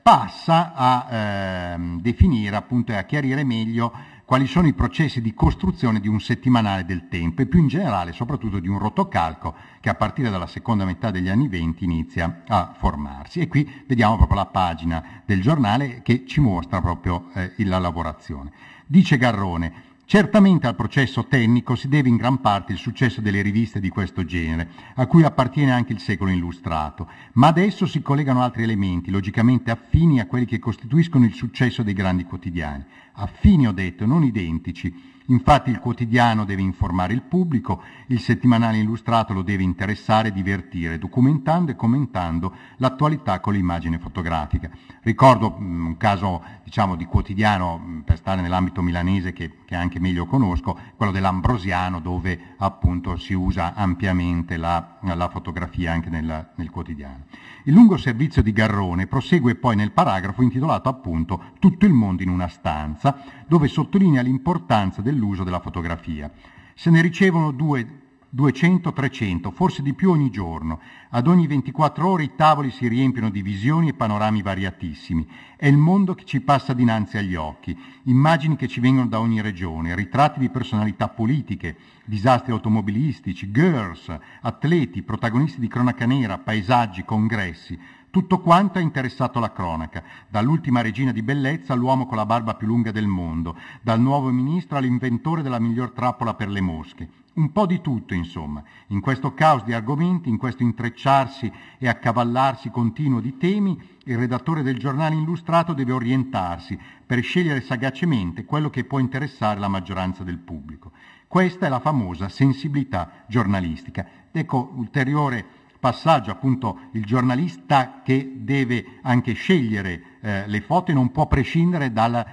passa a definire appunto e a chiarire meglio quali sono i processi di costruzione di un settimanale del tempo e più in generale soprattutto di un rotocalco che a partire dalla seconda metà degli anni 20 inizia a formarsi. E qui vediamo proprio la pagina del giornale che ci mostra proprio la lavorazione. Dice Garrone: certamente al processo tecnico si deve in gran parte il successo delle riviste di questo genere, a cui appartiene anche Il Secolo Illustrato, ma ad esso si collegano altri elementi, logicamente affini a quelli che costituiscono il successo dei grandi quotidiani. Affini, ho detto, non identici, Infatti il quotidiano deve informare il pubblico, il settimanale illustrato lo deve interessare e divertire, documentando e commentando l'attualità con l'immagine fotografica. Ricordo un caso, diciamo, di quotidiano, per stare nell'ambito milanese che anche meglio conosco, quello dell'Ambrosiano, dove appunto si usa ampiamente la fotografia anche nel quotidiano. Il lungo servizio di Garrone prosegue poi nel paragrafo intitolato appunto Tutto il mondo in una stanza, dove sottolinea l'importanza dell'uso della fotografia. Se ne ricevono 200, 300, forse di più ogni giorno. Ad ogni 24 ore i tavoli si riempiono di visioni e panorami variatissimi. È il mondo che ci passa dinanzi agli occhi, immagini che ci vengono da ogni regione, ritratti di personalità politiche, disastri automobilistici, girls, atleti, protagonisti di cronaca nera, paesaggi, congressi. Tutto quanto ha interessato la cronaca, dall'ultima regina di bellezza all'uomo con la barba più lunga del mondo, dal nuovo ministro all'inventore della miglior trappola per le mosche. Un po' di tutto, insomma, in questo caos di argomenti, in questo intrecciarsi e accavallarsi continuo di temi, il redattore del giornale illustrato deve orientarsi per scegliere sagacemente quello che può interessare la maggioranza del pubblico. Questa è la famosa sensibilità giornalistica. Ecco, ulteriore passaggio, appunto, il giornalista che deve anche scegliere le foto e non può prescindere dal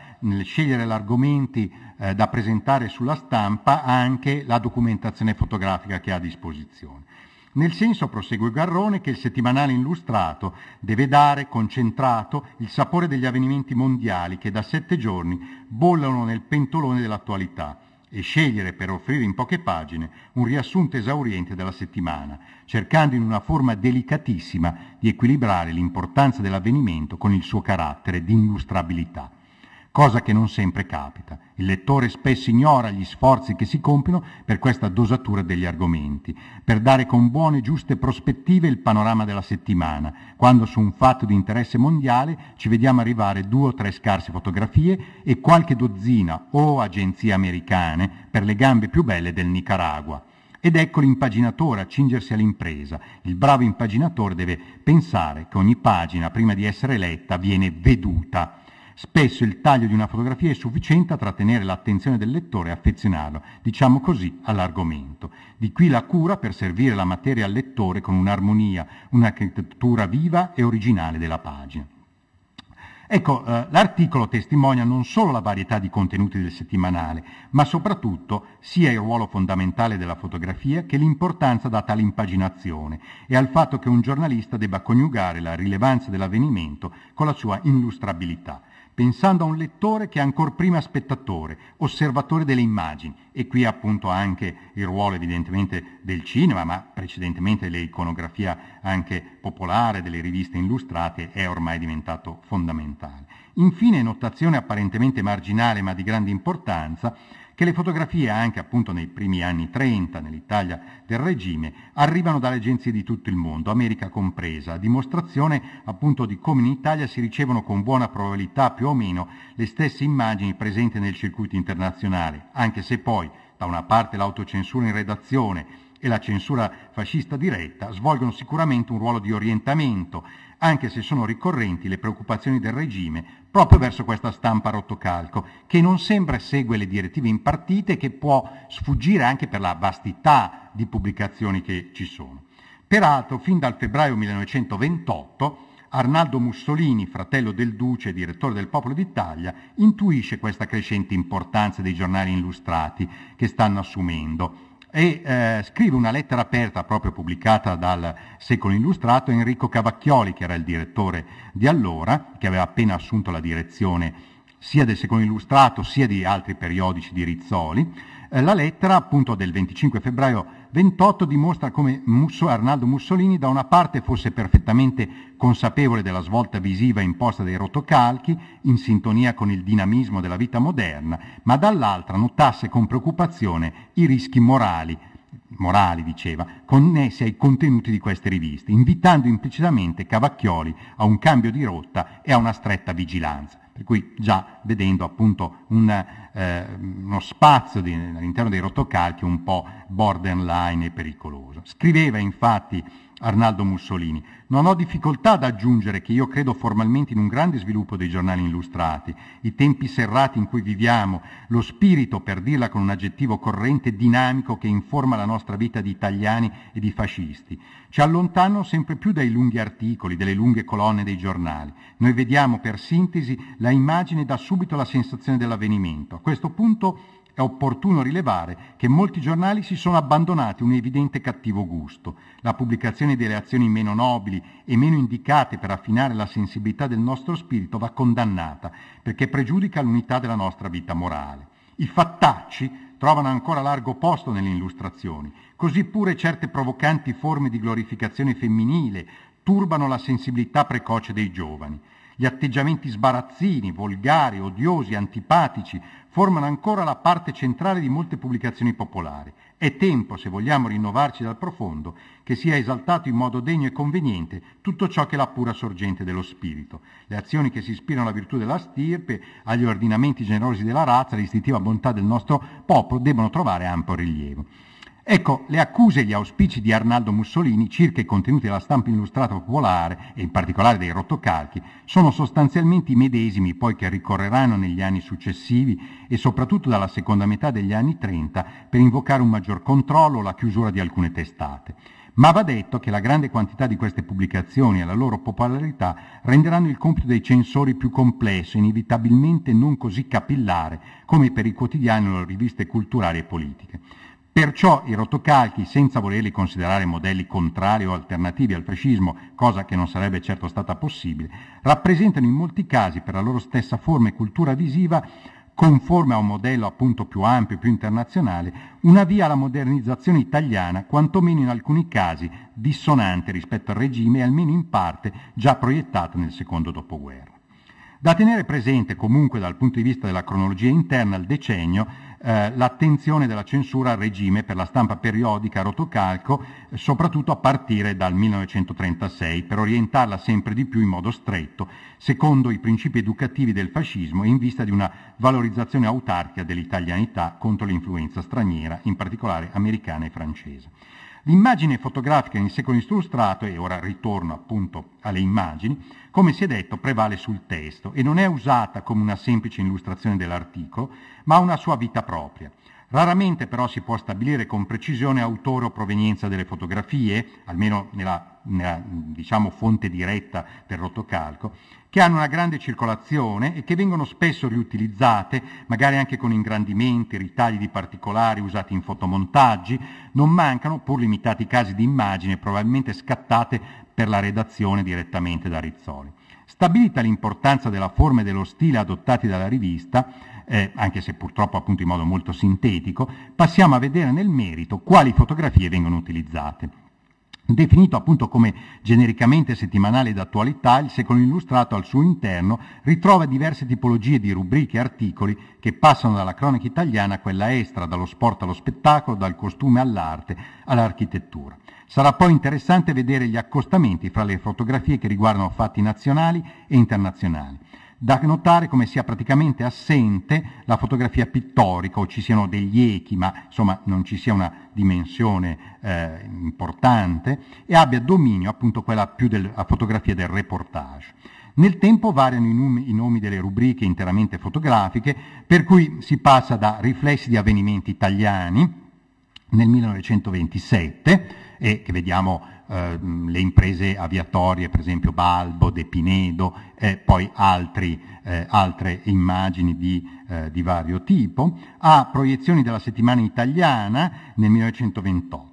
scegliere gli argomenti da presentare sulla stampa anche la documentazione fotografica che ha a disposizione. Nel senso, prosegue Garrone, che il settimanale illustrato deve dare, concentrato, il sapore degli avvenimenti mondiali che da 7 giorni bollano nel pentolone dell'attualità e scegliere per offrire in poche pagine un riassunto esauriente della settimana, cercando in una forma delicatissima di equilibrare l'importanza dell'avvenimento con il suo carattere di illustrabilità. Cosa che non sempre capita. Il lettore spesso ignora gli sforzi che si compiono per questa dosatura degli argomenti, per dare con buone e giuste prospettive il panorama della settimana, quando su un fatto di interesse mondiale ci vediamo arrivare 2 o 3 scarse fotografie e qualche dozzina o agenzie americane per le gambe più belle del Nicaragua. Ed ecco l'impaginatore accingersi all'impresa. Il bravo impaginatore deve pensare che ogni pagina, prima di essere letta, viene veduta. Spesso il taglio di una fotografia è sufficiente a trattenere l'attenzione del lettore e affezionarlo, diciamo così, all'argomento. Di qui la cura per servire la materia al lettore con un'armonia, un'architettura viva e originale della pagina. Ecco, l'articolo testimonia non solo la varietà di contenuti del settimanale, ma soprattutto sia il ruolo fondamentale della fotografia che l'importanza data all'impaginazione e al fatto che un giornalista debba coniugare la rilevanza dell'avvenimento con la sua illustrabilità, pensando a un lettore che è ancor prima spettatore, osservatore delle immagini, e qui appunto anche il ruolo evidentemente del cinema, ma precedentemente dell'iconografia anche popolare, delle riviste illustrate, è ormai diventato fondamentale. Infine, notazione apparentemente marginale ma di grande importanza, che le fotografie, anche appunto nei primi anni 30, nell'Italia del regime, arrivano dalle agenzie di tutto il mondo, America compresa, a dimostrazione appunto di come in Italia si ricevono con buona probabilità più o meno le stesse immagini presenti nel circuito internazionale, anche se poi da una parte l'autocensura in redazione e la censura fascista diretta svolgono sicuramente un ruolo di orientamento, anche se sono ricorrenti le preoccupazioni del regime proprio verso questa stampa a rotocalco, che non sempre segue le direttive impartite e che può sfuggire anche per la vastità di pubblicazioni che ci sono. Peraltro, fin dal febbraio 1928, Arnaldo Mussolini, fratello del Duce e direttore del Popolo d'Italia, intuisce questa crescente importanza dei giornali illustrati che stanno assumendo e scrive una lettera aperta proprio pubblicata dal Secolo Illustrato a Enrico Cavacchioli, che era il direttore di allora, che aveva appena assunto la direzione sia del Secolo Illustrato sia di altri periodici di Rizzoli. La lettera appunto del 25 febbraio 28 dimostra come Arnaldo Mussolini da una parte fosse perfettamente consapevole della svolta visiva imposta dai rotocalchi, in sintonia con il dinamismo della vita moderna, ma dall'altra notasse con preoccupazione i rischi morali, diceva, connessi ai contenuti di queste riviste, invitando implicitamente Cavacchioli a un cambio di rotta e a una stretta vigilanza. Per cui già vedendo appunto uno spazio all'interno dei rotocalchi un po' borderline e pericoloso. Scriveva infatti Arnaldo Mussolini. Non ho difficoltà ad aggiungere che io credo formalmente in un grande sviluppo dei giornali illustrati, i tempi serrati in cui viviamo, lo spirito, per dirla con un aggettivo corrente, dinamico che informa la nostra vita di italiani e di fascisti. Ci allontanano sempre più dai lunghi articoli, delle lunghe colonne dei giornali. Noi vediamo per sintesi la immagine e dà subito la sensazione dell'avvenimento. A questo punto è opportuno rilevare che molti giornali si sono abbandonati un evidente cattivo gusto. La pubblicazione delle azioni meno nobili e meno indicate per affinare la sensibilità del nostro spirito va condannata, perché pregiudica l'unità della nostra vita morale. I fattacci trovano ancora largo posto nelle illustrazioni, così pure certe provocanti forme di glorificazione femminile turbano la sensibilità precoce dei giovani. Gli atteggiamenti sbarazzini, volgari, odiosi, antipatici formano ancora la parte centrale di molte pubblicazioni popolari. È tempo, se vogliamo rinnovarci dal profondo, che sia esaltato in modo degno e conveniente tutto ciò che è la pura sorgente dello spirito. Le azioni che si ispirano alla virtù della stirpe, agli ordinamenti generosi della razza, all'istintiva bontà del nostro popolo, debbono trovare ampio rilievo. Ecco, le accuse e gli auspici di Arnaldo Mussolini circa i contenuti della stampa illustrata popolare, e in particolare dei rotocalchi, sono sostanzialmente i medesimi poi che ricorreranno negli anni successivi e soprattutto dalla seconda metà degli anni 30 per invocare un maggior controllo o la chiusura di alcune testate. Ma va detto che la grande quantità di queste pubblicazioni e la loro popolarità renderanno il compito dei censori più complesso e inevitabilmente non così capillare come per i quotidiani o le riviste culturali e politiche. Perciò i rotocalchi, senza volerli considerare modelli contrari o alternativi al fascismo, cosa che non sarebbe certo stata possibile, rappresentano in molti casi, per la loro stessa forma e cultura visiva, conforme a un modello appunto più ampio e più internazionale, una via alla modernizzazione italiana, quantomeno in alcuni casi dissonante rispetto al regime e almeno in parte già proiettata nel secondo dopoguerra. Da tenere presente comunque dal punto di vista della cronologia interna al decennio l'attenzione della censura al regime per la stampa periodica a rotocalco, soprattutto a partire dal 1936, per orientarla sempre di più in modo stretto, secondo i principi educativi del fascismo e in vista di una valorizzazione autarchica dell'italianità contro l'influenza straniera, in particolare americana e francese. L'immagine fotografica in secolo illustrato, e ora ritorno appunto alle immagini, come si è detto prevale sul testo e non è usata come una semplice illustrazione dell'articolo, ma ha una sua vita propria. Raramente però si può stabilire con precisione autore o provenienza delle fotografie, almeno nella diciamo fonte diretta del rotocalco, che hanno una grande circolazione e che vengono spesso riutilizzate, magari anche con ingrandimenti, ritagli di particolari usati in fotomontaggi. Non mancano, pur limitati casi di immagini, probabilmente scattate per la redazione direttamente da Rizzoli. Stabilita l'importanza della forma e dello stile adottati dalla rivista, anche se purtroppo appunto in modo molto sintetico, passiamo a vedere nel merito quali fotografie vengono utilizzate. Definito appunto come genericamente settimanale d'attualità, il Secolo Illustrato al suo interno ritrova diverse tipologie di rubriche e articoli che passano dalla cronaca italiana a quella estera, dallo sport allo spettacolo, dal costume all'arte, all'architettura. Sarà poi interessante vedere gli accostamenti fra le fotografie che riguardano fatti nazionali e internazionali. Da notare come sia praticamente assente la fotografia pittorica, o ci siano degli echi, ma insomma non ci sia una dimensione importante, e abbia dominio appunto quella più della fotografia del reportage. Nel tempo variano i nomi delle rubriche interamente fotografiche, per cui si passa da riflessi di avvenimenti italiani nel 1927, e che vediamo le imprese aviatorie, per esempio Balbo, De Pinedo, poi altre immagini di vario tipo, a proiezioni della settimana italiana nel 1928.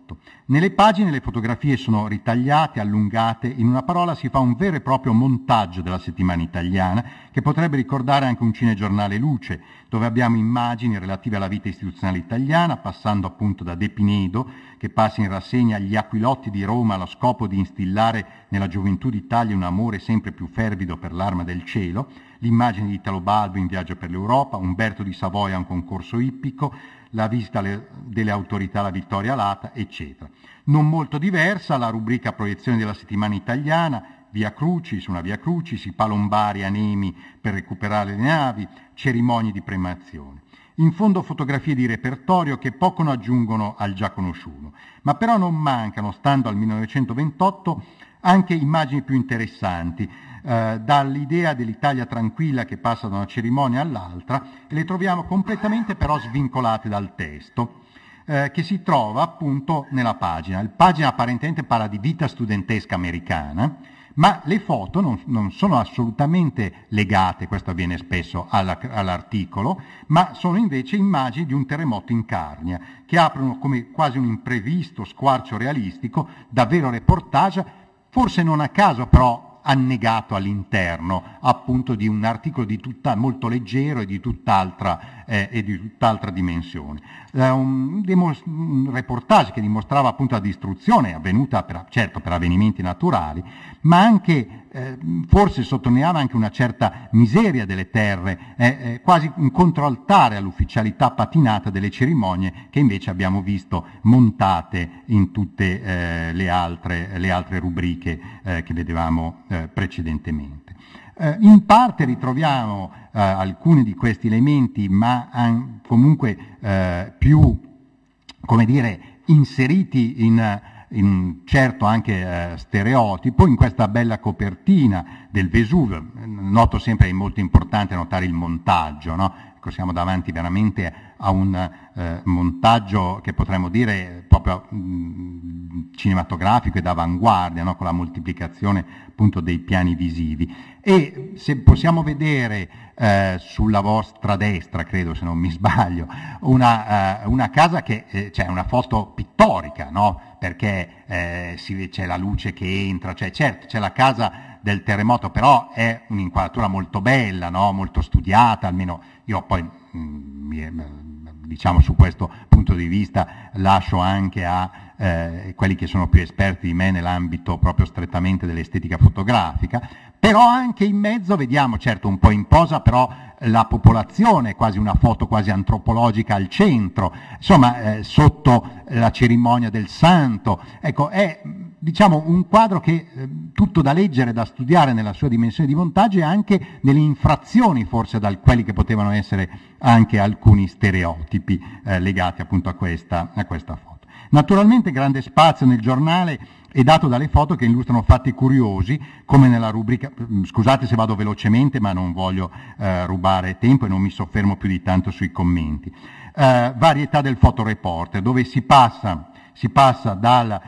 Nelle pagine le fotografie sono ritagliate, allungate, in una parola si fa un vero e proprio montaggio della settimana italiana, che potrebbe ricordare anche un cinegiornale Luce, dove abbiamo immagini relative alla vita istituzionale italiana, passando appunto da De Pinedo, che passa in rassegna gli Aquilotti di Roma allo scopo di instillare nella gioventù d'Italia un amore sempre più fervido per l'arma del cielo, l'immagine di Italo Balbo in viaggio per l'Europa, Umberto di Savoia a un concorso ippico, la visita delle autorità alla Vittoria Alata, eccetera. Non molto diversa la rubrica proiezione della settimana italiana, Via Crucis, una Via Crucis, i palombari a Nemi per recuperare le navi, cerimonie di premazione. In fondo fotografie di repertorio che poco ne aggiungono al già conosciuto, ma però non mancano, stando al 1928, anche immagini più interessanti, dall'idea dell'Italia tranquilla che passa da una cerimonia all'altra, e le troviamo completamente però svincolate dal testo, che si trova appunto nella pagina. La pagina apparentemente parla di vita studentesca americana, ma le foto non sono assolutamente legate, questo avviene spesso, all'articolo, ma sono invece immagini di un terremoto in Carnia, che aprono come quasi un imprevisto squarcio realistico, davvero reportage, forse non a caso però annegato all'interno appunto di un articolo molto leggero e di tutt'altra dimensione. Un reportage che dimostrava appunto la distruzione avvenuta certo per avvenimenti naturali, ma anche forse sottolineava anche una certa miseria delle terre, quasi un controaltare all'ufficialità patinata delle cerimonie che invece abbiamo visto montate in tutte le altre rubriche che vedevamo precedentemente. In parte ritroviamo alcuni di questi elementi, ma comunque più, come dire, inseriti in un certo anche stereotipo, in questa bella copertina del Vesuvio. Noto sempre, è molto importante notare il montaggio, no? Ecco, siamo davanti veramente a un montaggio che potremmo dire proprio cinematografico e d'avanguardia, no? Con la moltiplicazione appunto dei piani visivi. E se possiamo vedere sulla vostra destra, credo se non mi sbaglio, una casa che c'è una foto pittorica, no? Perché c'è la luce che entra, cioè certo c'è la casa del terremoto, però è un'inquadratura molto bella, no? Molto studiata, almeno io poi diciamo su questo punto di vista lascio anche a quelli che sono più esperti di me nell'ambito proprio strettamente dell'estetica fotografica, però anche in mezzo vediamo, certo un po' in posa, però la popolazione, quasi una foto quasi antropologica al centro, insomma sotto la cerimonia del santo. Ecco, è diciamo un quadro che tutto da leggere, da studiare nella sua dimensione di montaggio e anche nelle infrazioni forse da quelli che potevano essere anche alcuni stereotipi legati appunto a questa foto. Naturalmente grande spazio nel giornale è dato dalle foto che illustrano fatti curiosi, come nella rubrica, scusate se vado velocemente ma non voglio rubare tempo e non mi soffermo più di tanto sui commenti. Varietà del fotoreporter, dove si passa dal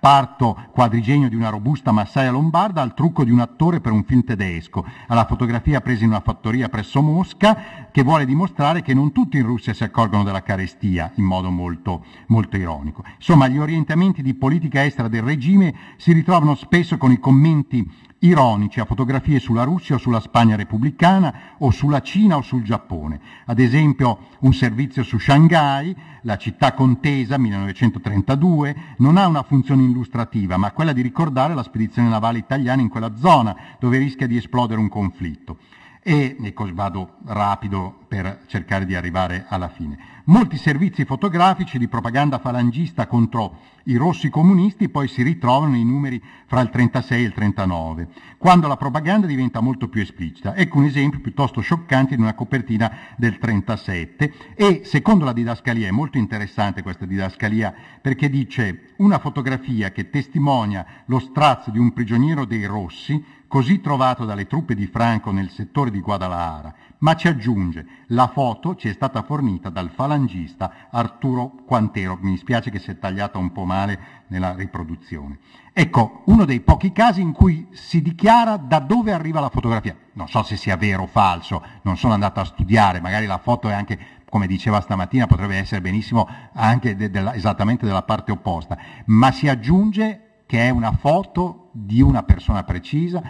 parto quadrigenio di una robusta massaia lombarda al trucco di un attore per un film tedesco, alla fotografia presa in una fattoria presso Mosca, che vuole dimostrare che non tutti in Russia si accorgono della carestia, in modo molto, molto ironico. Insomma, gli orientamenti di politica estera del regime si ritrovano spesso con i commenti ironici a fotografie sulla Russia o sulla Spagna repubblicana o sulla Cina o sul Giappone. Ad esempio un servizio su Shanghai, la città contesa 1932, non ha una funzione illustrativa ma quella di ricordare la spedizione navale italiana in quella zona dove rischia di esplodere un conflitto. E così vado rapido per cercare di arrivare alla fine. Molti servizi fotografici di propaganda falangista contro i rossi comunisti poi si ritrovano nei numeri fra il 36 e il 39, quando la propaganda diventa molto più esplicita. Ecco un esempio piuttosto scioccante di una copertina del 37 e secondo la didascalia, è molto interessante questa didascalia perché dice una fotografia che testimonia lo strazio di un prigioniero dei rossi così trovato dalle truppe di Franco nel settore di Guadalajara, ma ci aggiunge, la foto ci è stata fornita dal falangista Arturo Quantero, mi dispiace che si è tagliata un po' male nella riproduzione. Ecco, uno dei pochi casi in cui si dichiara da dove arriva la fotografia. Non so se sia vero o falso, non sono andato a studiare, magari la foto è anche, come diceva stamattina, potrebbe essere benissimo anche esattamente della parte opposta, ma si aggiunge che è una foto di una persona precisa,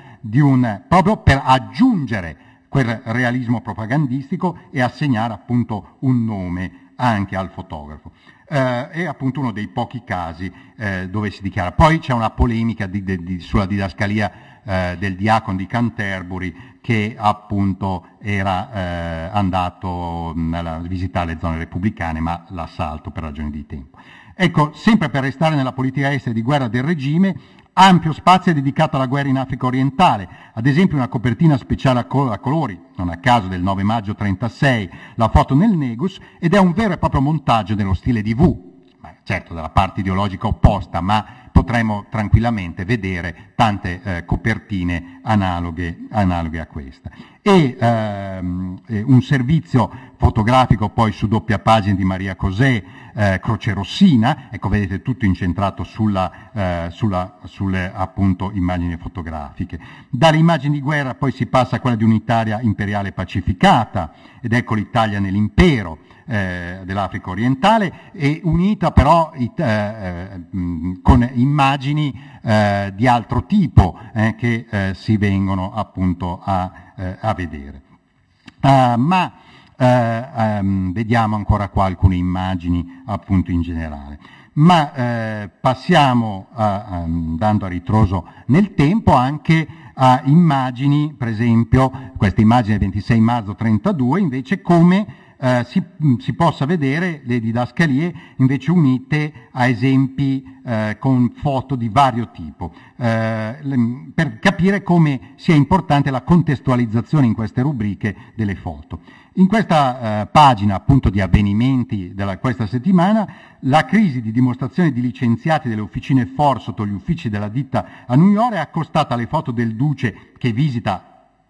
proprio per aggiungere quel realismo propagandistico e assegnare appunto un nome anche al fotografo. È appunto uno dei pochi casi dove si dichiara. Poi c'è una polemica sulla didascalia del diacono di Canterbury che appunto era andato a visitare le zone repubblicane, ma l'ha salto per ragioni di tempo. Ecco, sempre per restare nella politica estera di guerra del regime, Ampio spazio è dedicato alla guerra in Africa orientale, ad esempio una copertina speciale a colori, non a caso del 9 maggio 36, la foto nel Negus, ed è un vero e proprio montaggio nello stile di V, certo dalla parte ideologica opposta, ma potremmo tranquillamente vedere tante copertine analoghe a questa. E un servizio fotografico poi su doppia pagina di Maria Cosè, Croce Rossina, ecco vedete tutto incentrato sulle appunto immagini fotografiche. Dalle immagini di guerra poi si passa a quella di un'Italia imperiale pacificata, ed ecco l'Italia nell'impero dell'Africa orientale, e unita però con immagini di altro tipo che si vengono appunto a vedere. Vediamo ancora qua alcune immagini appunto in generale. Passiamo, andando a ritroso nel tempo, anche a immagini, per esempio, questa immagine del 26 marzo 32, invece come si possa vedere le didascalie invece unite a esempi con foto di vario tipo, per capire come sia importante la contestualizzazione in queste rubriche delle foto. In questa pagina appunto di avvenimenti questa settimana, la crisi di dimostrazione di licenziati delle officine Ford sotto gli uffici della ditta a New York è accostata alle foto del Duce che visita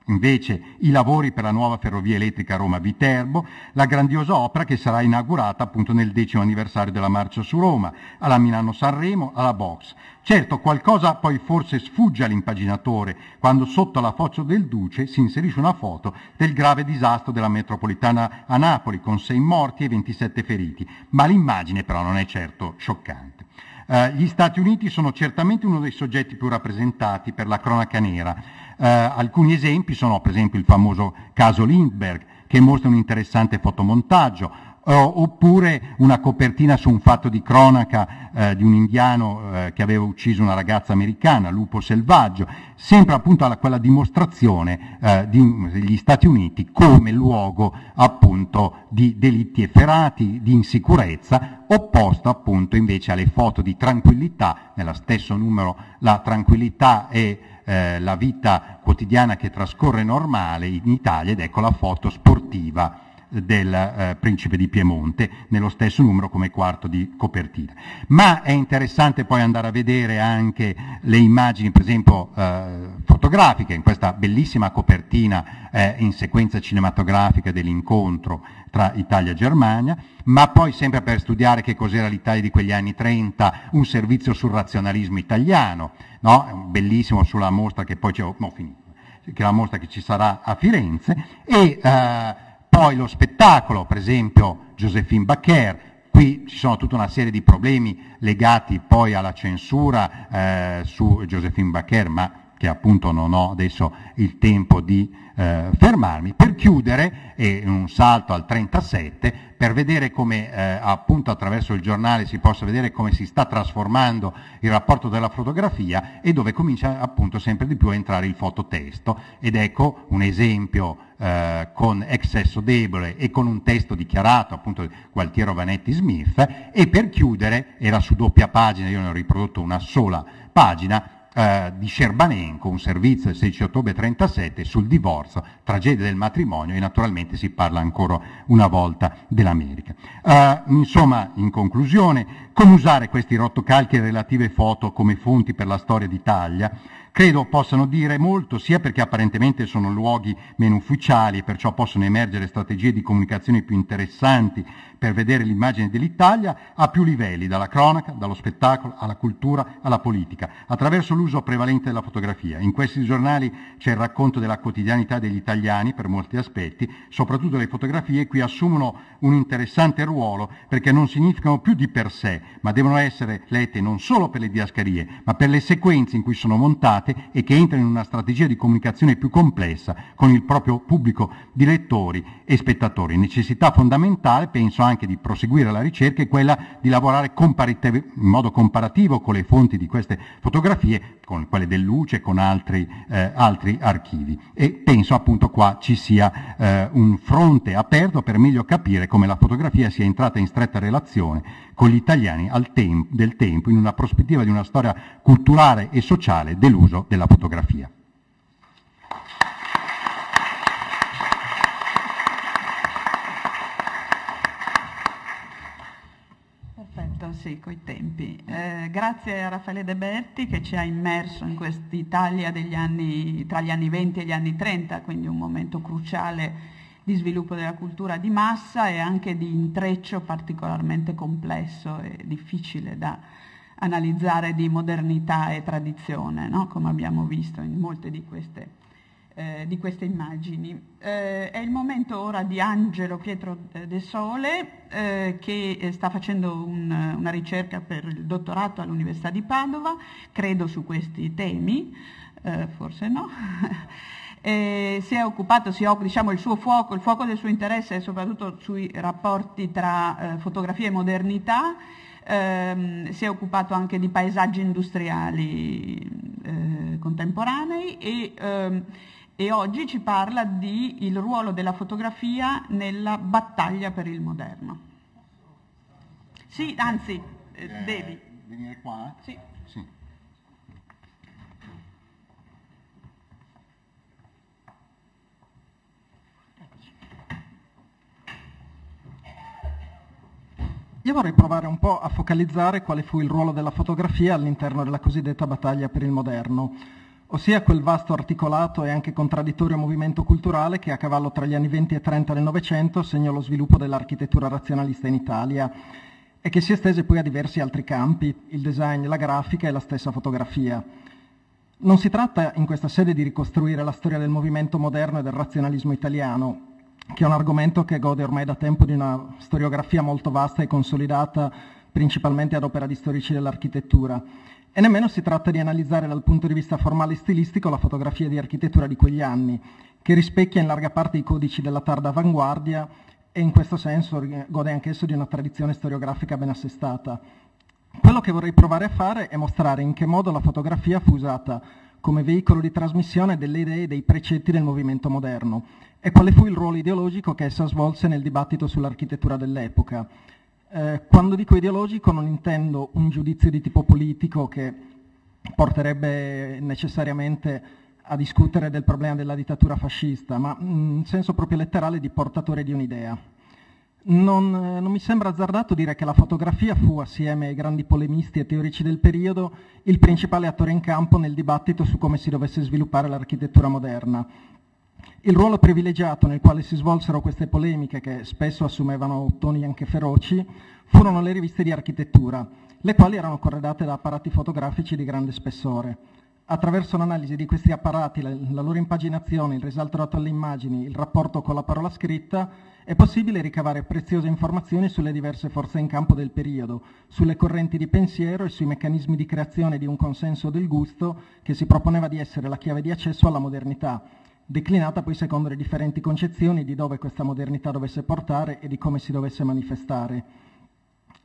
invece i lavori per la nuova ferrovia elettrica Roma-Viterbo, la grandiosa opera che sarà inaugurata appunto nel 10° anniversario della Marcia su Roma, alla Milano-Sanremo, alla Box. Certo, qualcosa poi forse sfugge all'impaginatore quando sotto la foto del Duce si inserisce una foto del grave disastro della metropolitana a Napoli con 6 morti e 27 feriti, ma l'immagine però non è certo scioccante. Gli Stati Uniti sono certamente uno dei soggetti più rappresentati per la cronaca nera. Alcuni esempi sono per esempio il famoso caso Lindbergh, che mostra un interessante fotomontaggio, oppure una copertina su un fatto di cronaca di un indiano che aveva ucciso una ragazza americana, Lupo Selvaggio, sempre appunto alla quella dimostrazione degli Stati Uniti come luogo appunto di delitti efferati, di insicurezza, opposto appunto invece alle foto di tranquillità. Nello stesso numero la tranquillità e la vita quotidiana che trascorre normale in Italia, ed ecco la foto sportiva del Principe di Piemonte nello stesso numero come quarto di copertina. Ma è interessante poi andare a vedere anche le immagini, per esempio fotografiche, in questa bellissima copertina in sequenza cinematografica dell'incontro tra Italia e Germania, ma poi sempre per studiare che cos'era l'Italia di quegli anni 30, un servizio sul razionalismo italiano, no? Bellissimo sulla mostra che poi che la mostra che ci sarà a Firenze, e poi lo spettacolo, per esempio Joséphine Baker. Qui ci sono tutta una serie di problemi legati poi alla censura su Joséphine Baker, ma che appunto non ho adesso il tempo di fermarmi. Per chiudere, un salto al 37, per vedere come appunto attraverso il giornale si possa vedere come si sta trasformando il rapporto della fotografia e dove comincia appunto sempre di più a entrare il fototesto. Ed ecco un esempio con Eccesso debole e con un testo dichiarato appunto di Gualtiero Vanetti Smith, e per chiudere, era su doppia pagina, io ne ho riprodotto una sola pagina, di Scerbanenko, un servizio del 16 ottobre 37 sul divorzio, tragedia del matrimonio, e naturalmente si parla ancora una volta dell'America. Insomma, in conclusione, come usare questi rotocalchi e relative foto come fonti per la storia d'Italia? Credo possano dire molto, sia perché apparentemente sono luoghi meno ufficiali e perciò possono emergere strategie di comunicazione più interessanti per vedere l'immagine dell'Italia a più livelli, dalla cronaca, dallo spettacolo, alla cultura, alla politica, attraverso l'uso prevalente della fotografia. In questi giornali c'è il racconto della quotidianità degli italiani per molti aspetti, soprattutto le fotografie qui assumono un interessante ruolo perché non significano più di per sé, ma devono essere lette non solo per le didascalie, ma per le sequenze in cui sono montate e che entrano in una strategia di comunicazione più complessa con il proprio pubblico di lettori e spettatori. Necessità fondamentale, penso anche di proseguire la ricerca, è quella di lavorare in modo comparativo con le fonti di queste fotografie, con quelle del Luce, con altri archivi, e penso appunto qua ci sia un fronte aperto per meglio capire come la fotografia sia entrata in stretta relazione con gli italiani del tempo in una prospettiva di una storia culturale e sociale dell'uso della fotografia. Perfetto, sì, coi tempi. Grazie a Raffaele De Berti che ci ha immerso in quest'Italia tra gli anni 20 e gli anni 30, quindi un momento cruciale di sviluppo della cultura di massa e anche di intreccio particolarmente complesso e difficile da analizzare di modernità e tradizione, no? Come abbiamo visto in molte di queste immagini. È il momento ora di Angelo Pietro De Sole che sta facendo una ricerca per il dottorato all'Università di Padova, credo su questi temi, forse no. Diciamo, il fuoco del suo interesse è soprattutto sui rapporti tra fotografia e modernità. Si è occupato anche di paesaggi industriali contemporanei e oggi ci parla di il ruolo della fotografia nella battaglia per il moderno. Sì, anzi, devi venire qua? Sì. Sì. Io vorrei provare un po' a focalizzare quale fu il ruolo della fotografia all'interno della cosiddetta battaglia per il moderno, ossia quel vasto articolato e anche contraddittorio movimento culturale che a cavallo tra gli anni 20 e 30 del Novecento segnò lo sviluppo dell'architettura razionalista in Italia e che si estese poi a diversi altri campi, il design, la grafica e la stessa fotografia. Non si tratta in questa sede di ricostruire la storia del movimento moderno e del razionalismo italiano, che è un argomento che gode ormai da tempo di una storiografia molto vasta e consolidata principalmente ad opera di storici dell'architettura, e nemmeno si tratta di analizzare dal punto di vista formale e stilistico la fotografia di architettura di quegli anni, che rispecchia in larga parte i codici della tarda avanguardia e in questo senso gode anch'esso di una tradizione storiografica ben assestata. Quello che vorrei provare a fare è mostrare in che modo la fotografia fu usata come veicolo di trasmissione delle idee e dei precetti del movimento moderno e quale fu il ruolo ideologico che essa svolse nel dibattito sull'architettura dell'epoca. Quando dico ideologico non intendo un giudizio di tipo politico che porterebbe necessariamente a discutere del problema della dittatura fascista, ma in senso proprio letterale di portatore di un'idea. Non mi sembra azzardato dire che la fotografia fu, assieme ai grandi polemisti e teorici del periodo, il principale attore in campo nel dibattito su come si dovesse sviluppare l'architettura moderna. Il ruolo privilegiato nel quale si svolsero queste polemiche, che spesso assumevano toni anche feroci, furono le riviste di architettura, le quali erano corredate da apparati fotografici di grande spessore. Attraverso l'analisi di questi apparati, la loro impaginazione, il risalto dato alle immagini, il rapporto con la parola scritta, è possibile ricavare preziose informazioni sulle diverse forze in campo del periodo, sulle correnti di pensiero e sui meccanismi di creazione di un consenso del gusto che si proponeva di essere la chiave di accesso alla modernità, declinata poi secondo le differenti concezioni di dove questa modernità dovesse portare e di come si dovesse manifestare.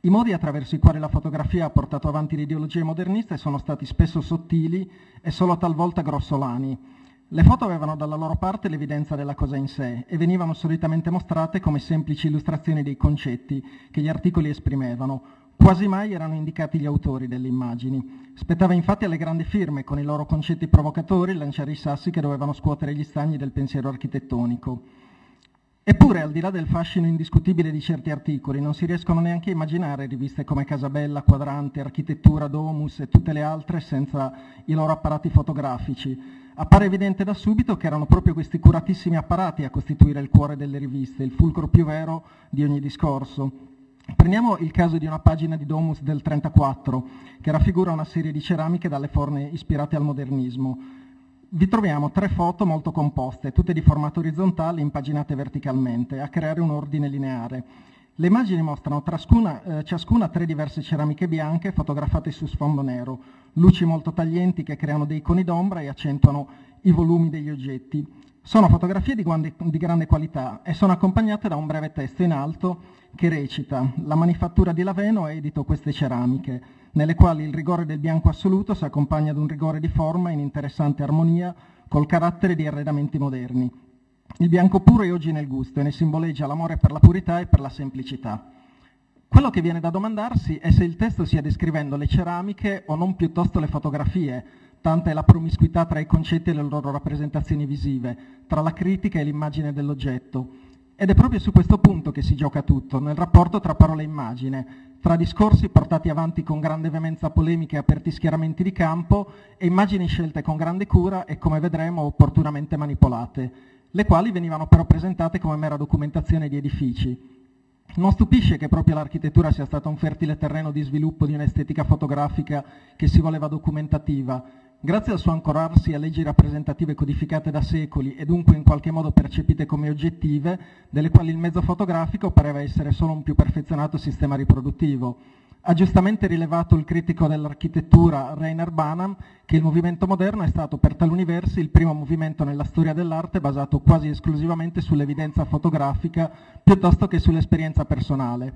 I modi attraverso i quali la fotografia ha portato avanti le ideologie moderniste sono stati spesso sottili e solo talvolta grossolani. Le foto avevano dalla loro parte l'evidenza della cosa in sé e venivano solitamente mostrate come semplici illustrazioni dei concetti che gli articoli esprimevano. Quasi mai erano indicati gli autori delle immagini. Spettava infatti alle grandi firme, con i loro concetti provocatori, lanciare i sassi che dovevano scuotere gli stagni del pensiero architettonico. Eppure, al di là del fascino indiscutibile di certi articoli, non si riescono neanche a immaginare riviste come Casabella, Quadrante, Architettura, Domus e tutte le altre senza i loro apparati fotografici. Appare evidente da subito che erano proprio questi curatissimi apparati a costituire il cuore delle riviste, il fulcro più vero di ogni discorso. Prendiamo il caso di una pagina di Domus del 1934, che raffigura una serie di ceramiche dalle forme ispirate al modernismo. Vi troviamo 3 foto molto composte, tutte di formato orizzontale, impaginate verticalmente, a creare un ordine lineare. Le immagini mostrano ciascuna 3 diverse ceramiche bianche fotografate su sfondo nero, luci molto taglienti che creano dei coni d'ombra e accentuano i volumi degli oggetti. Sono fotografie di grande qualità e sono accompagnate da un breve testo in alto che recita: la manifattura di Laveno ha edito queste ceramiche, nelle quali il rigore del bianco assoluto si accompagna ad un rigore di forma in interessante armonia col carattere di arredamenti moderni. Il bianco puro è oggi nel gusto e ne simboleggia l'amore per la purità e per la semplicità. Quello che viene da domandarsi è se il testo stia descrivendo le ceramiche o non piuttosto le fotografie, tanta è la promiscuità tra i concetti e le loro rappresentazioni visive, tra la critica e l'immagine dell'oggetto. Ed è proprio su questo punto che si gioca tutto, nel rapporto tra parola e immagine, tra discorsi portati avanti con grande veemenza polemica e aperti schieramenti di campo e immagini scelte con grande cura e, come vedremo, opportunamente manipolate, le quali venivano però presentate come mera documentazione di edifici. Non stupisce che proprio l'architettura sia stata un fertile terreno di sviluppo di un'estetica fotografica che si voleva documentativa, grazie al suo ancorarsi a leggi rappresentative codificate da secoli e dunque in qualche modo percepite come oggettive, delle quali il mezzo fotografico pareva essere solo un più perfezionato sistema riproduttivo. Ha giustamente rilevato il critico dell'architettura Rainer Banham che il movimento moderno è stato per taluni versi il primo movimento nella storia dell'arte basato quasi esclusivamente sull'evidenza fotografica piuttosto che sull'esperienza personale.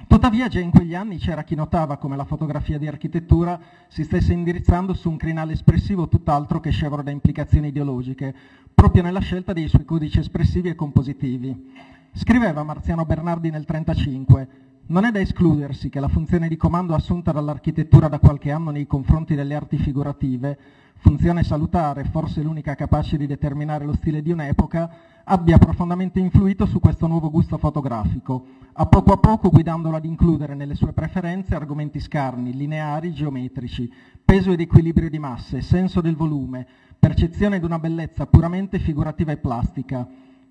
Tuttavia già in quegli anni c'era chi notava come la fotografia di architettura si stesse indirizzando su un crinale espressivo tutt'altro che scevro da implicazioni ideologiche, proprio nella scelta dei suoi codici espressivi e compositivi. Scriveva Marziano Bernardi nel 1935: non è da escludersi che la funzione di comando assunta dall'architettura da qualche anno nei confronti delle arti figurative, funzione salutare, forse l'unica capace di determinare lo stile di un'epoca, abbia profondamente influito su questo nuovo gusto fotografico, a poco guidandolo ad includere nelle sue preferenze argomenti scarni, lineari, geometrici, peso ed equilibrio di masse, senso del volume, percezione di una bellezza puramente figurativa e plastica.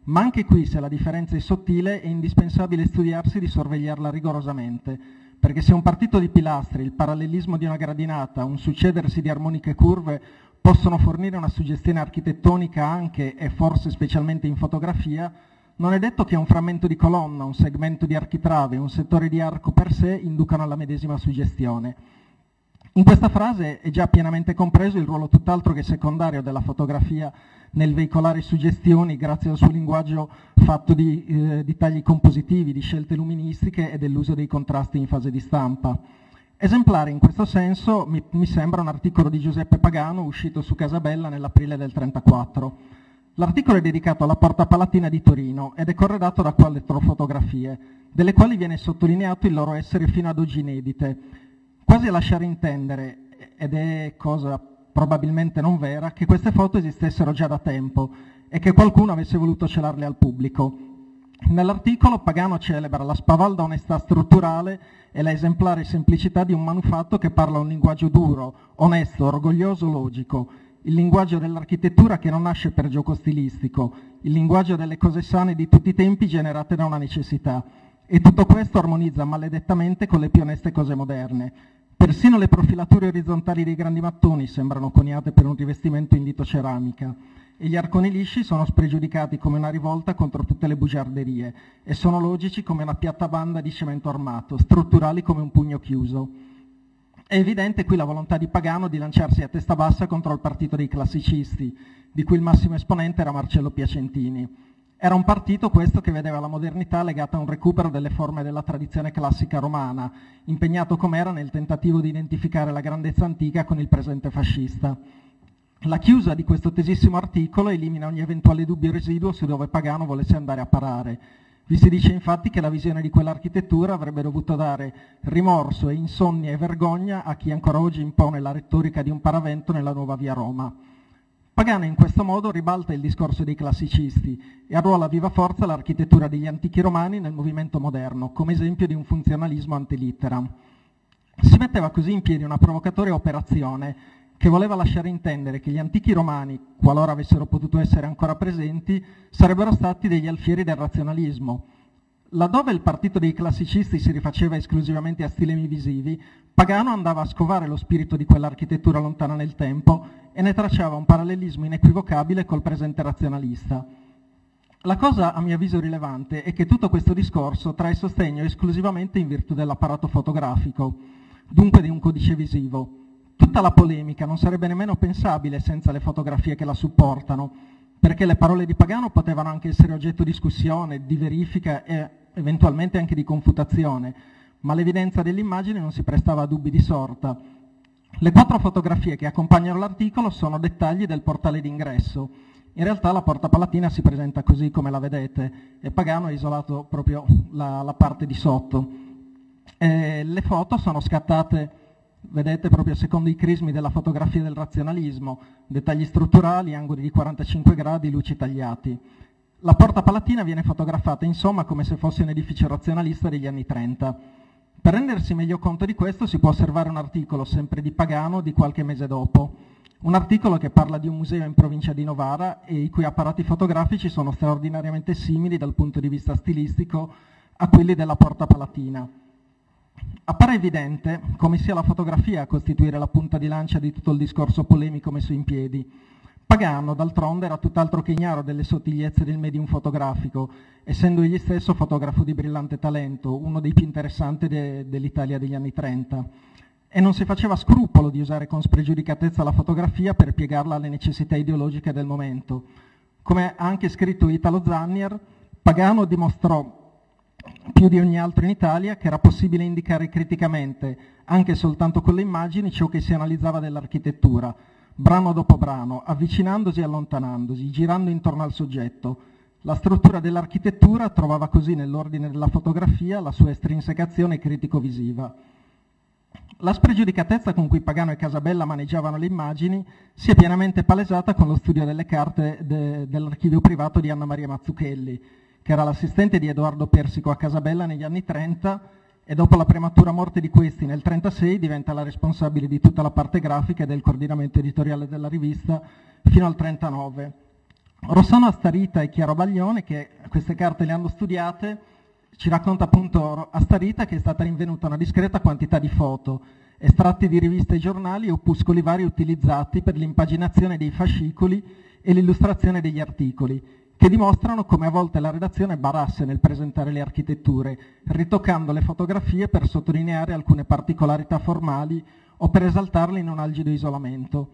Ma anche qui, se la differenza è sottile, è indispensabile studiarsi di sorvegliarla rigorosamente, perché se un partito di pilastri, il parallelismo di una gradinata, un succedersi di armoniche curve possono fornire una suggestione architettonica anche e forse specialmente in fotografia, non è detto che un frammento di colonna, un segmento di architrave, un settore di arco per sé inducano alla medesima suggestione. In questa frase è già pienamente compreso il ruolo tutt'altro che secondario della fotografia nel veicolare suggestioni grazie al suo linguaggio fatto di tagli compositivi, di scelte luministiche e dell'uso dei contrasti in fase di stampa. Esemplare in questo senso mi sembra un articolo di Giuseppe Pagano uscito su Casabella nell'aprile del 1934. L'articolo è dedicato alla Porta Palatina di Torino ed è corredato da 4 fotografie, delle quali viene sottolineato il loro essere fino ad oggi inedite, quasi a lasciare intendere, ed è cosa probabilmente non vera, che queste foto esistessero già da tempo e che qualcuno avesse voluto celarle al pubblico. Nell'articolo Pagano celebra la spavalda onestà strutturale e la esemplare semplicità di un manufatto che parla un linguaggio duro, onesto, orgoglioso, logico, il linguaggio dell'architettura che non nasce per gioco stilistico, il linguaggio delle cose sane di tutti i tempi generate da una necessità. E tutto questo armonizza maledettamente con le più oneste cose moderne. Persino le profilature orizzontali dei grandi mattoni sembrano coniate per un rivestimento in dito ceramica e gli arconi lisci sono spregiudicati come una rivolta contro tutte le bugiarderie e sono logici come una piatta banda di cemento armato, strutturali come un pugno chiuso. È evidente qui la volontà di Pagano di lanciarsi a testa bassa contro il partito dei classicisti, di cui il massimo esponente era Marcello Piacentini. Era un partito questo che vedeva la modernità legata a un recupero delle forme della tradizione classica romana, impegnato com'era nel tentativo di identificare la grandezza antica con il presente fascista. La chiusa di questo tesissimo articolo elimina ogni eventuale dubbio residuo su dove Pagano volesse andare a parare. Vi si dice infatti che la visione di quell'architettura avrebbe dovuto dare rimorso e insonnia e vergogna a chi ancora oggi impone la retorica di un paravento nella nuova via Roma. Pagano in questo modo ribalta il discorso dei classicisti e arruola a viva forza l'architettura degli antichi romani nel movimento moderno, come esempio di un funzionalismo ante litteram. Si metteva così in piedi una provocatoria operazione che voleva lasciare intendere che gli antichi romani, qualora avessero potuto essere ancora presenti, sarebbero stati degli alfieri del razionalismo. Laddove il partito dei classicisti si rifaceva esclusivamente a stilemi visivi, Pagano andava a scovare lo spirito di quell'architettura lontana nel tempo e ne tracciava un parallelismo inequivocabile col presente razionalista. La cosa a mio avviso rilevante è che tutto questo discorso trae sostegno esclusivamente in virtù dell'apparato fotografico, dunque di un codice visivo. Tutta la polemica non sarebbe nemmeno pensabile senza le fotografie che la supportano, perché le parole di Pagano potevano anche essere oggetto di discussione, di verifica e eventualmente anche di confutazione, ma l'evidenza dell'immagine non si prestava a dubbi di sorta. Le 4 fotografie che accompagnano l'articolo sono dettagli del portale d'ingresso. In realtà la Porta Palatina si presenta così come la vedete e Pagano ha isolato proprio la parte di sotto. Le foto sono scattate, vedete, proprio secondo i crismi della fotografia del razionalismo, dettagli strutturali, angoli di 45 gradi, luci tagliati. La Porta Palatina viene fotografata insomma come se fosse un edificio razionalista degli anni 30. Per rendersi meglio conto di questo si può osservare un articolo sempre di Pagano di qualche mese dopo, un articolo che parla di un museo in provincia di Novara e i cui apparati fotografici sono straordinariamente simili dal punto di vista stilistico a quelli della Porta Palatina. Appare evidente come sia la fotografia a costituire la punta di lancia di tutto il discorso polemico messo in piedi. Pagano, d'altronde, era tutt'altro che ignaro delle sottigliezze del medium fotografico, essendo egli stesso fotografo di brillante talento, uno dei più interessanti dell'Italia degli anni 30. E non si faceva scrupolo di usare con spregiudicatezza la fotografia per piegarla alle necessità ideologiche del momento. Come ha anche scritto Italo Zannier, Pagano dimostrò più di ogni altro in Italia che era possibile indicare criticamente, anche soltanto con le immagini, ciò che si analizzava dell'architettura, brano dopo brano, avvicinandosi e allontanandosi, girando intorno al soggetto. La struttura dell'architettura trovava così nell'ordine della fotografia la sua estrinsecazione critico-visiva. La spregiudicatezza con cui Pagano e Casabella maneggiavano le immagini si è pienamente palesata con lo studio delle carte dell'archivio privato di Anna Maria Mazzucchelli, che era l'assistente di Edoardo Persico a Casabella negli anni 30 e dopo la prematura morte di questi nel 1936 diventa la responsabile di tutta la parte grafica e del coordinamento editoriale della rivista fino al 1939. Rossano Astarita e Chiaro Baglione, che queste carte le hanno studiate, ci racconta appunto Astarita che è stata rinvenuta una discreta quantità di foto, estratti di riviste e giornali e opuscoli vari utilizzati per l'impaginazione dei fascicoli e l'illustrazione degli articoli, che dimostrano come a volte la redazione barasse nel presentare le architetture, ritoccando le fotografie per sottolineare alcune particolarità formali o per esaltarle in un algido isolamento.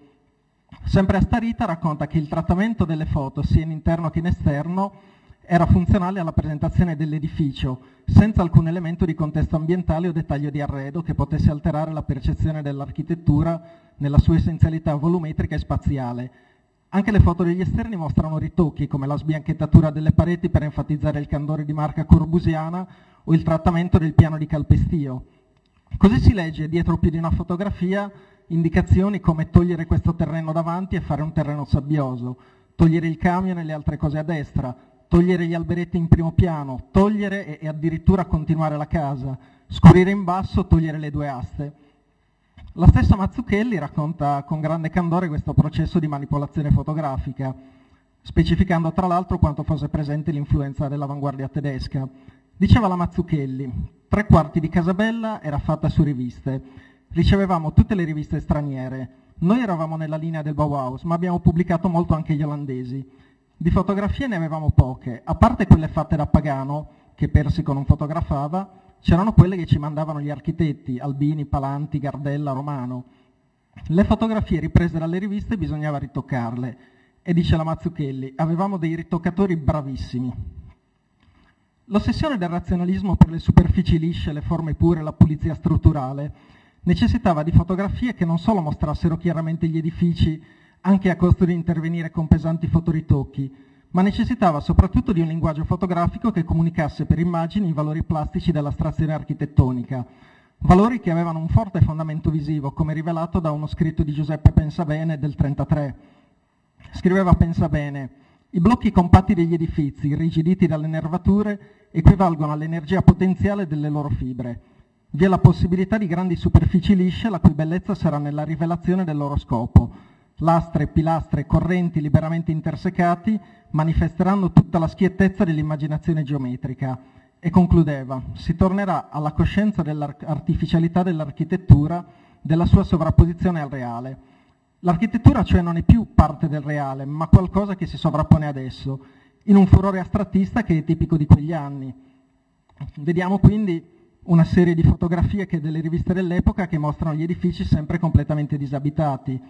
Sempre Astarita racconta che il trattamento delle foto, sia in interno che in esterno, era funzionale alla presentazione dell'edificio, senza alcun elemento di contesto ambientale o dettaglio di arredo che potesse alterare la percezione dell'architettura nella sua essenzialità volumetrica e spaziale. Anche le foto degli esterni mostrano ritocchi, come la sbianchettatura delle pareti per enfatizzare il candore di marca corbusiana o il trattamento del piano di calpestio. Così si legge dietro più di una fotografia indicazioni come togliere questo terreno davanti e fare un terreno sabbioso, togliere il camion e le altre cose a destra, togliere gli alberetti in primo piano, togliere e addirittura continuare la casa, scurire in basso, togliere le due aste. La stessa Mazzucchelli racconta con grande candore questo processo di manipolazione fotografica, specificando tra l'altro quanto fosse presente l'influenza dell'avanguardia tedesca. Diceva la Mazzucchelli: 3/4 di Casabella era fatta su riviste, ricevevamo tutte le riviste straniere, noi eravamo nella linea del Bauhaus, ma abbiamo pubblicato molto anche gli olandesi. Di fotografie ne avevamo poche, a parte quelle fatte da Pagano, che Persico non fotografava, c'erano quelle che ci mandavano gli architetti, Albini, Palanti, Gardella, Romano. Le fotografie riprese dalle riviste bisognava ritoccarle, e dice la Mazzucchelli, avevamo dei ritoccatori bravissimi. L'ossessione del razionalismo per le superfici lisce, le forme pure, la pulizia strutturale, necessitava di fotografie che non solo mostrassero chiaramente gli edifici, anche a costo di intervenire con pesanti fotoritocchi, ma necessitava soprattutto di un linguaggio fotografico che comunicasse per immagini i valori plastici dell'astrazione architettonica, valori che avevano un forte fondamento visivo, come rivelato da uno scritto di Giuseppe Pensabene del 1933. Scriveva Pensabene: i blocchi compatti degli edifici, irrigiditi dalle nervature, equivalgono all'energia potenziale delle loro fibre. Vi è la possibilità di grandi superfici lisce, la cui bellezza sarà nella rivelazione del loro scopo. Lastre, pilastre, correnti liberamente intersecati manifesteranno tutta la schiettezza dell'immaginazione geometrica. E concludeva: si tornerà alla coscienza dell'artificialità dell'architettura, della sua sovrapposizione al reale. L'architettura cioè non è più parte del reale, ma qualcosa che si sovrappone ad esso, in un furore astrattista che è tipico di quegli anni. Vediamo quindi una serie di fotografie delle riviste dell'epoca che mostrano gli edifici sempre completamente disabitati.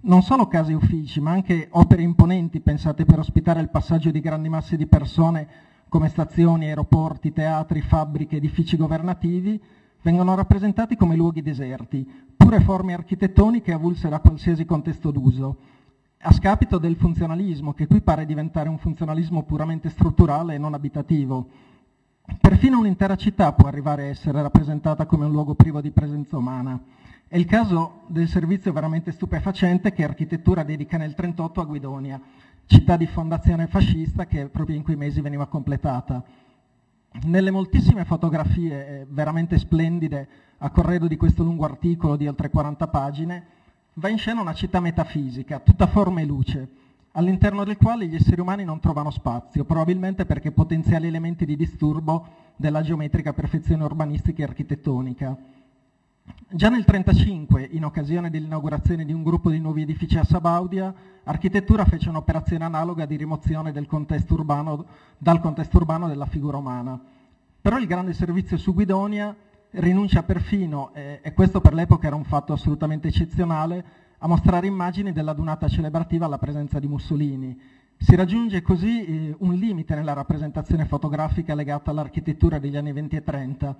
Non solo case e uffici, ma anche opere imponenti pensate per ospitare il passaggio di grandi masse di persone come stazioni, aeroporti, teatri, fabbriche, edifici governativi, vengono rappresentati come luoghi deserti, pure forme architettoniche avulse da qualsiasi contesto d'uso, a scapito del funzionalismo, che qui pare diventare un funzionalismo puramente strutturale e non abitativo. Perfino un'intera città può arrivare a essere rappresentata come un luogo privo di presenza umana. È il caso del servizio veramente stupefacente che Architettura dedica nel 1938 a Guidonia, città di fondazione fascista che proprio in quei mesi veniva completata. Nelle moltissime fotografie veramente splendide a corredo di questo lungo articolo di oltre 40 pagine, va in scena una città metafisica, tutta forma e luce, all'interno del quale gli esseri umani non trovano spazio, probabilmente perché potenziali elementi di disturbo della geometrica perfezione urbanistica e architettonica. Già nel 1935, in occasione dell'inaugurazione di un gruppo di nuovi edifici a Sabaudia, Architettura fece un'operazione analoga di rimozione dal contesto urbano della figura umana. Però il grande servizio su Guidonia rinuncia perfino, e questo per l'epoca era un fatto assolutamente eccezionale, a mostrare immagini della dunata celebrativa alla presenza di Mussolini. Si raggiunge così un limite nella rappresentazione fotografica legata all'architettura degli anni 20 e 30,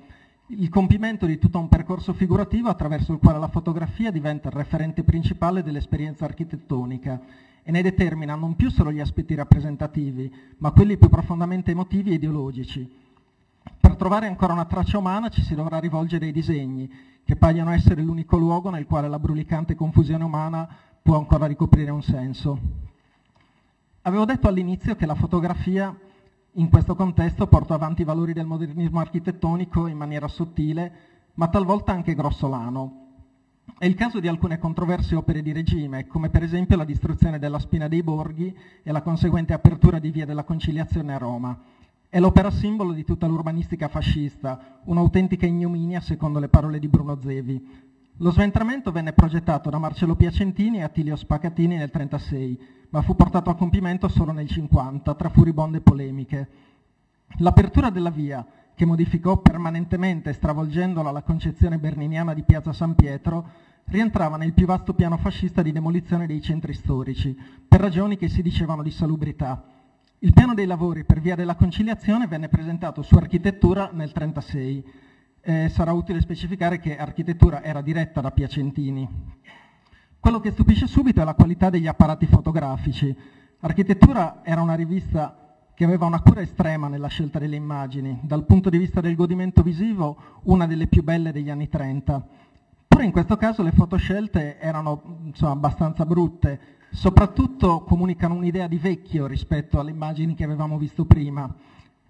il compimento di tutto un percorso figurativo attraverso il quale la fotografia diventa il referente principale dell'esperienza architettonica e ne determina non più solo gli aspetti rappresentativi, ma quelli più profondamente emotivi e ideologici. Per trovare ancora una traccia umana ci si dovrà rivolgere ai disegni, che paiono essere l'unico luogo nel quale la brulicante confusione umana può ancora ricoprire un senso. Avevo detto all'inizio che la fotografia in questo contesto porta avanti i valori del modernismo architettonico in maniera sottile, ma talvolta anche grossolano. È il caso di alcune controverse opere di regime, come per esempio la distruzione della Spina dei Borghi e la conseguente apertura di Via della Conciliazione a Roma. È l'opera simbolo di tutta l'urbanistica fascista, un'autentica ignominia secondo le parole di Bruno Zevi. Lo sventramento venne progettato da Marcello Piacentini e Attilio Spacatini nel 1936, ma fu portato a compimento solo nel 1950, tra furibonde polemiche. L'apertura della via, che modificò permanentemente, stravolgendola, la concezione berniniana di Piazza San Pietro, rientrava nel più vasto piano fascista di demolizione dei centri storici, per ragioni che si dicevano di salubrità. Il piano dei lavori per Via della Conciliazione venne presentato su Architettura nel 1936. Sarà utile specificare che Architettura era diretta da Piacentini. Quello che stupisce subito è la qualità degli apparati fotografici. Architettura era una rivista che aveva una cura estrema nella scelta delle immagini, dal punto di vista del godimento visivo una delle più belle degli anni 30. Pure in questo caso le foto scelte erano abbastanza brutte, soprattutto comunicano un'idea di vecchio rispetto alle immagini che avevamo visto prima,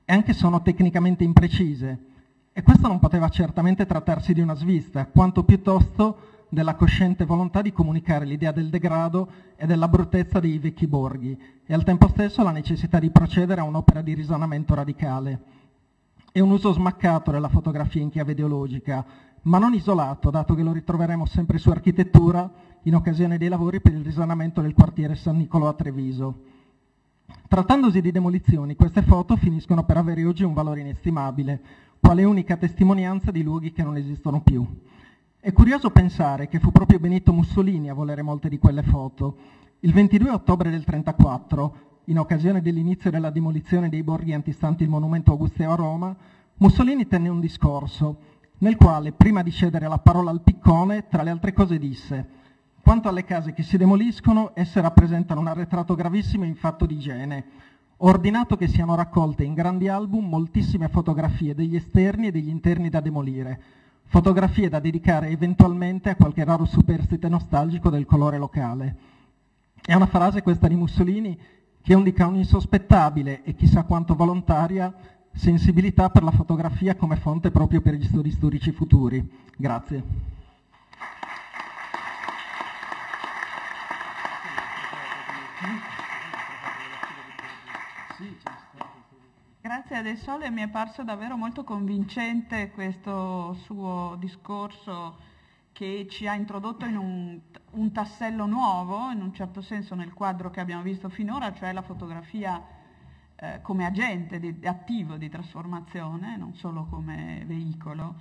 e anche sono tecnicamente imprecise. E questo non poteva certamente trattarsi di una svista, quanto piuttosto della cosciente volontà di comunicare l'idea del degrado e della bruttezza dei vecchi borghi, e al tempo stesso la necessità di procedere a un'opera di risanamento radicale. È un uso smaccato della fotografia in chiave ideologica, ma non isolato, dato che lo ritroveremo sempre su Architettura in occasione dei lavori per il risanamento del quartiere San Nicolò a Treviso. Trattandosi di demolizioni, queste foto finiscono per avere oggi un valore inestimabile, quale unica testimonianza di luoghi che non esistono più. È curioso pensare che fu proprio Benito Mussolini a volere molte di quelle foto. Il 22 ottobre del 1934, in occasione dell'inizio della demolizione dei borghi antistanti il monumento Augusteo a Roma, Mussolini tenne un discorso, nel quale, prima di cedere la parola al piccone, tra le altre cose disse: «Quanto alle case che si demoliscono, esse rappresentano un arretrato gravissimo in fatto di igiene. Ho ordinato che siano raccolte in grandi album moltissime fotografie degli esterni e degli interni da demolire, fotografie da dedicare eventualmente a qualche raro superstite nostalgico del colore locale». È una frase questa di Mussolini che indica un'insospettabile e chissà quanto volontaria sensibilità per la fotografia come fonte proprio per gli studi storici futuri. Grazie. Grazie a De Sole, mi è parso davvero molto convincente questo suo discorso che ci ha introdotto in un tassello nuovo, in un certo senso, nel quadro che abbiamo visto finora, cioè la fotografia come agente attivo di trasformazione, non solo come veicolo.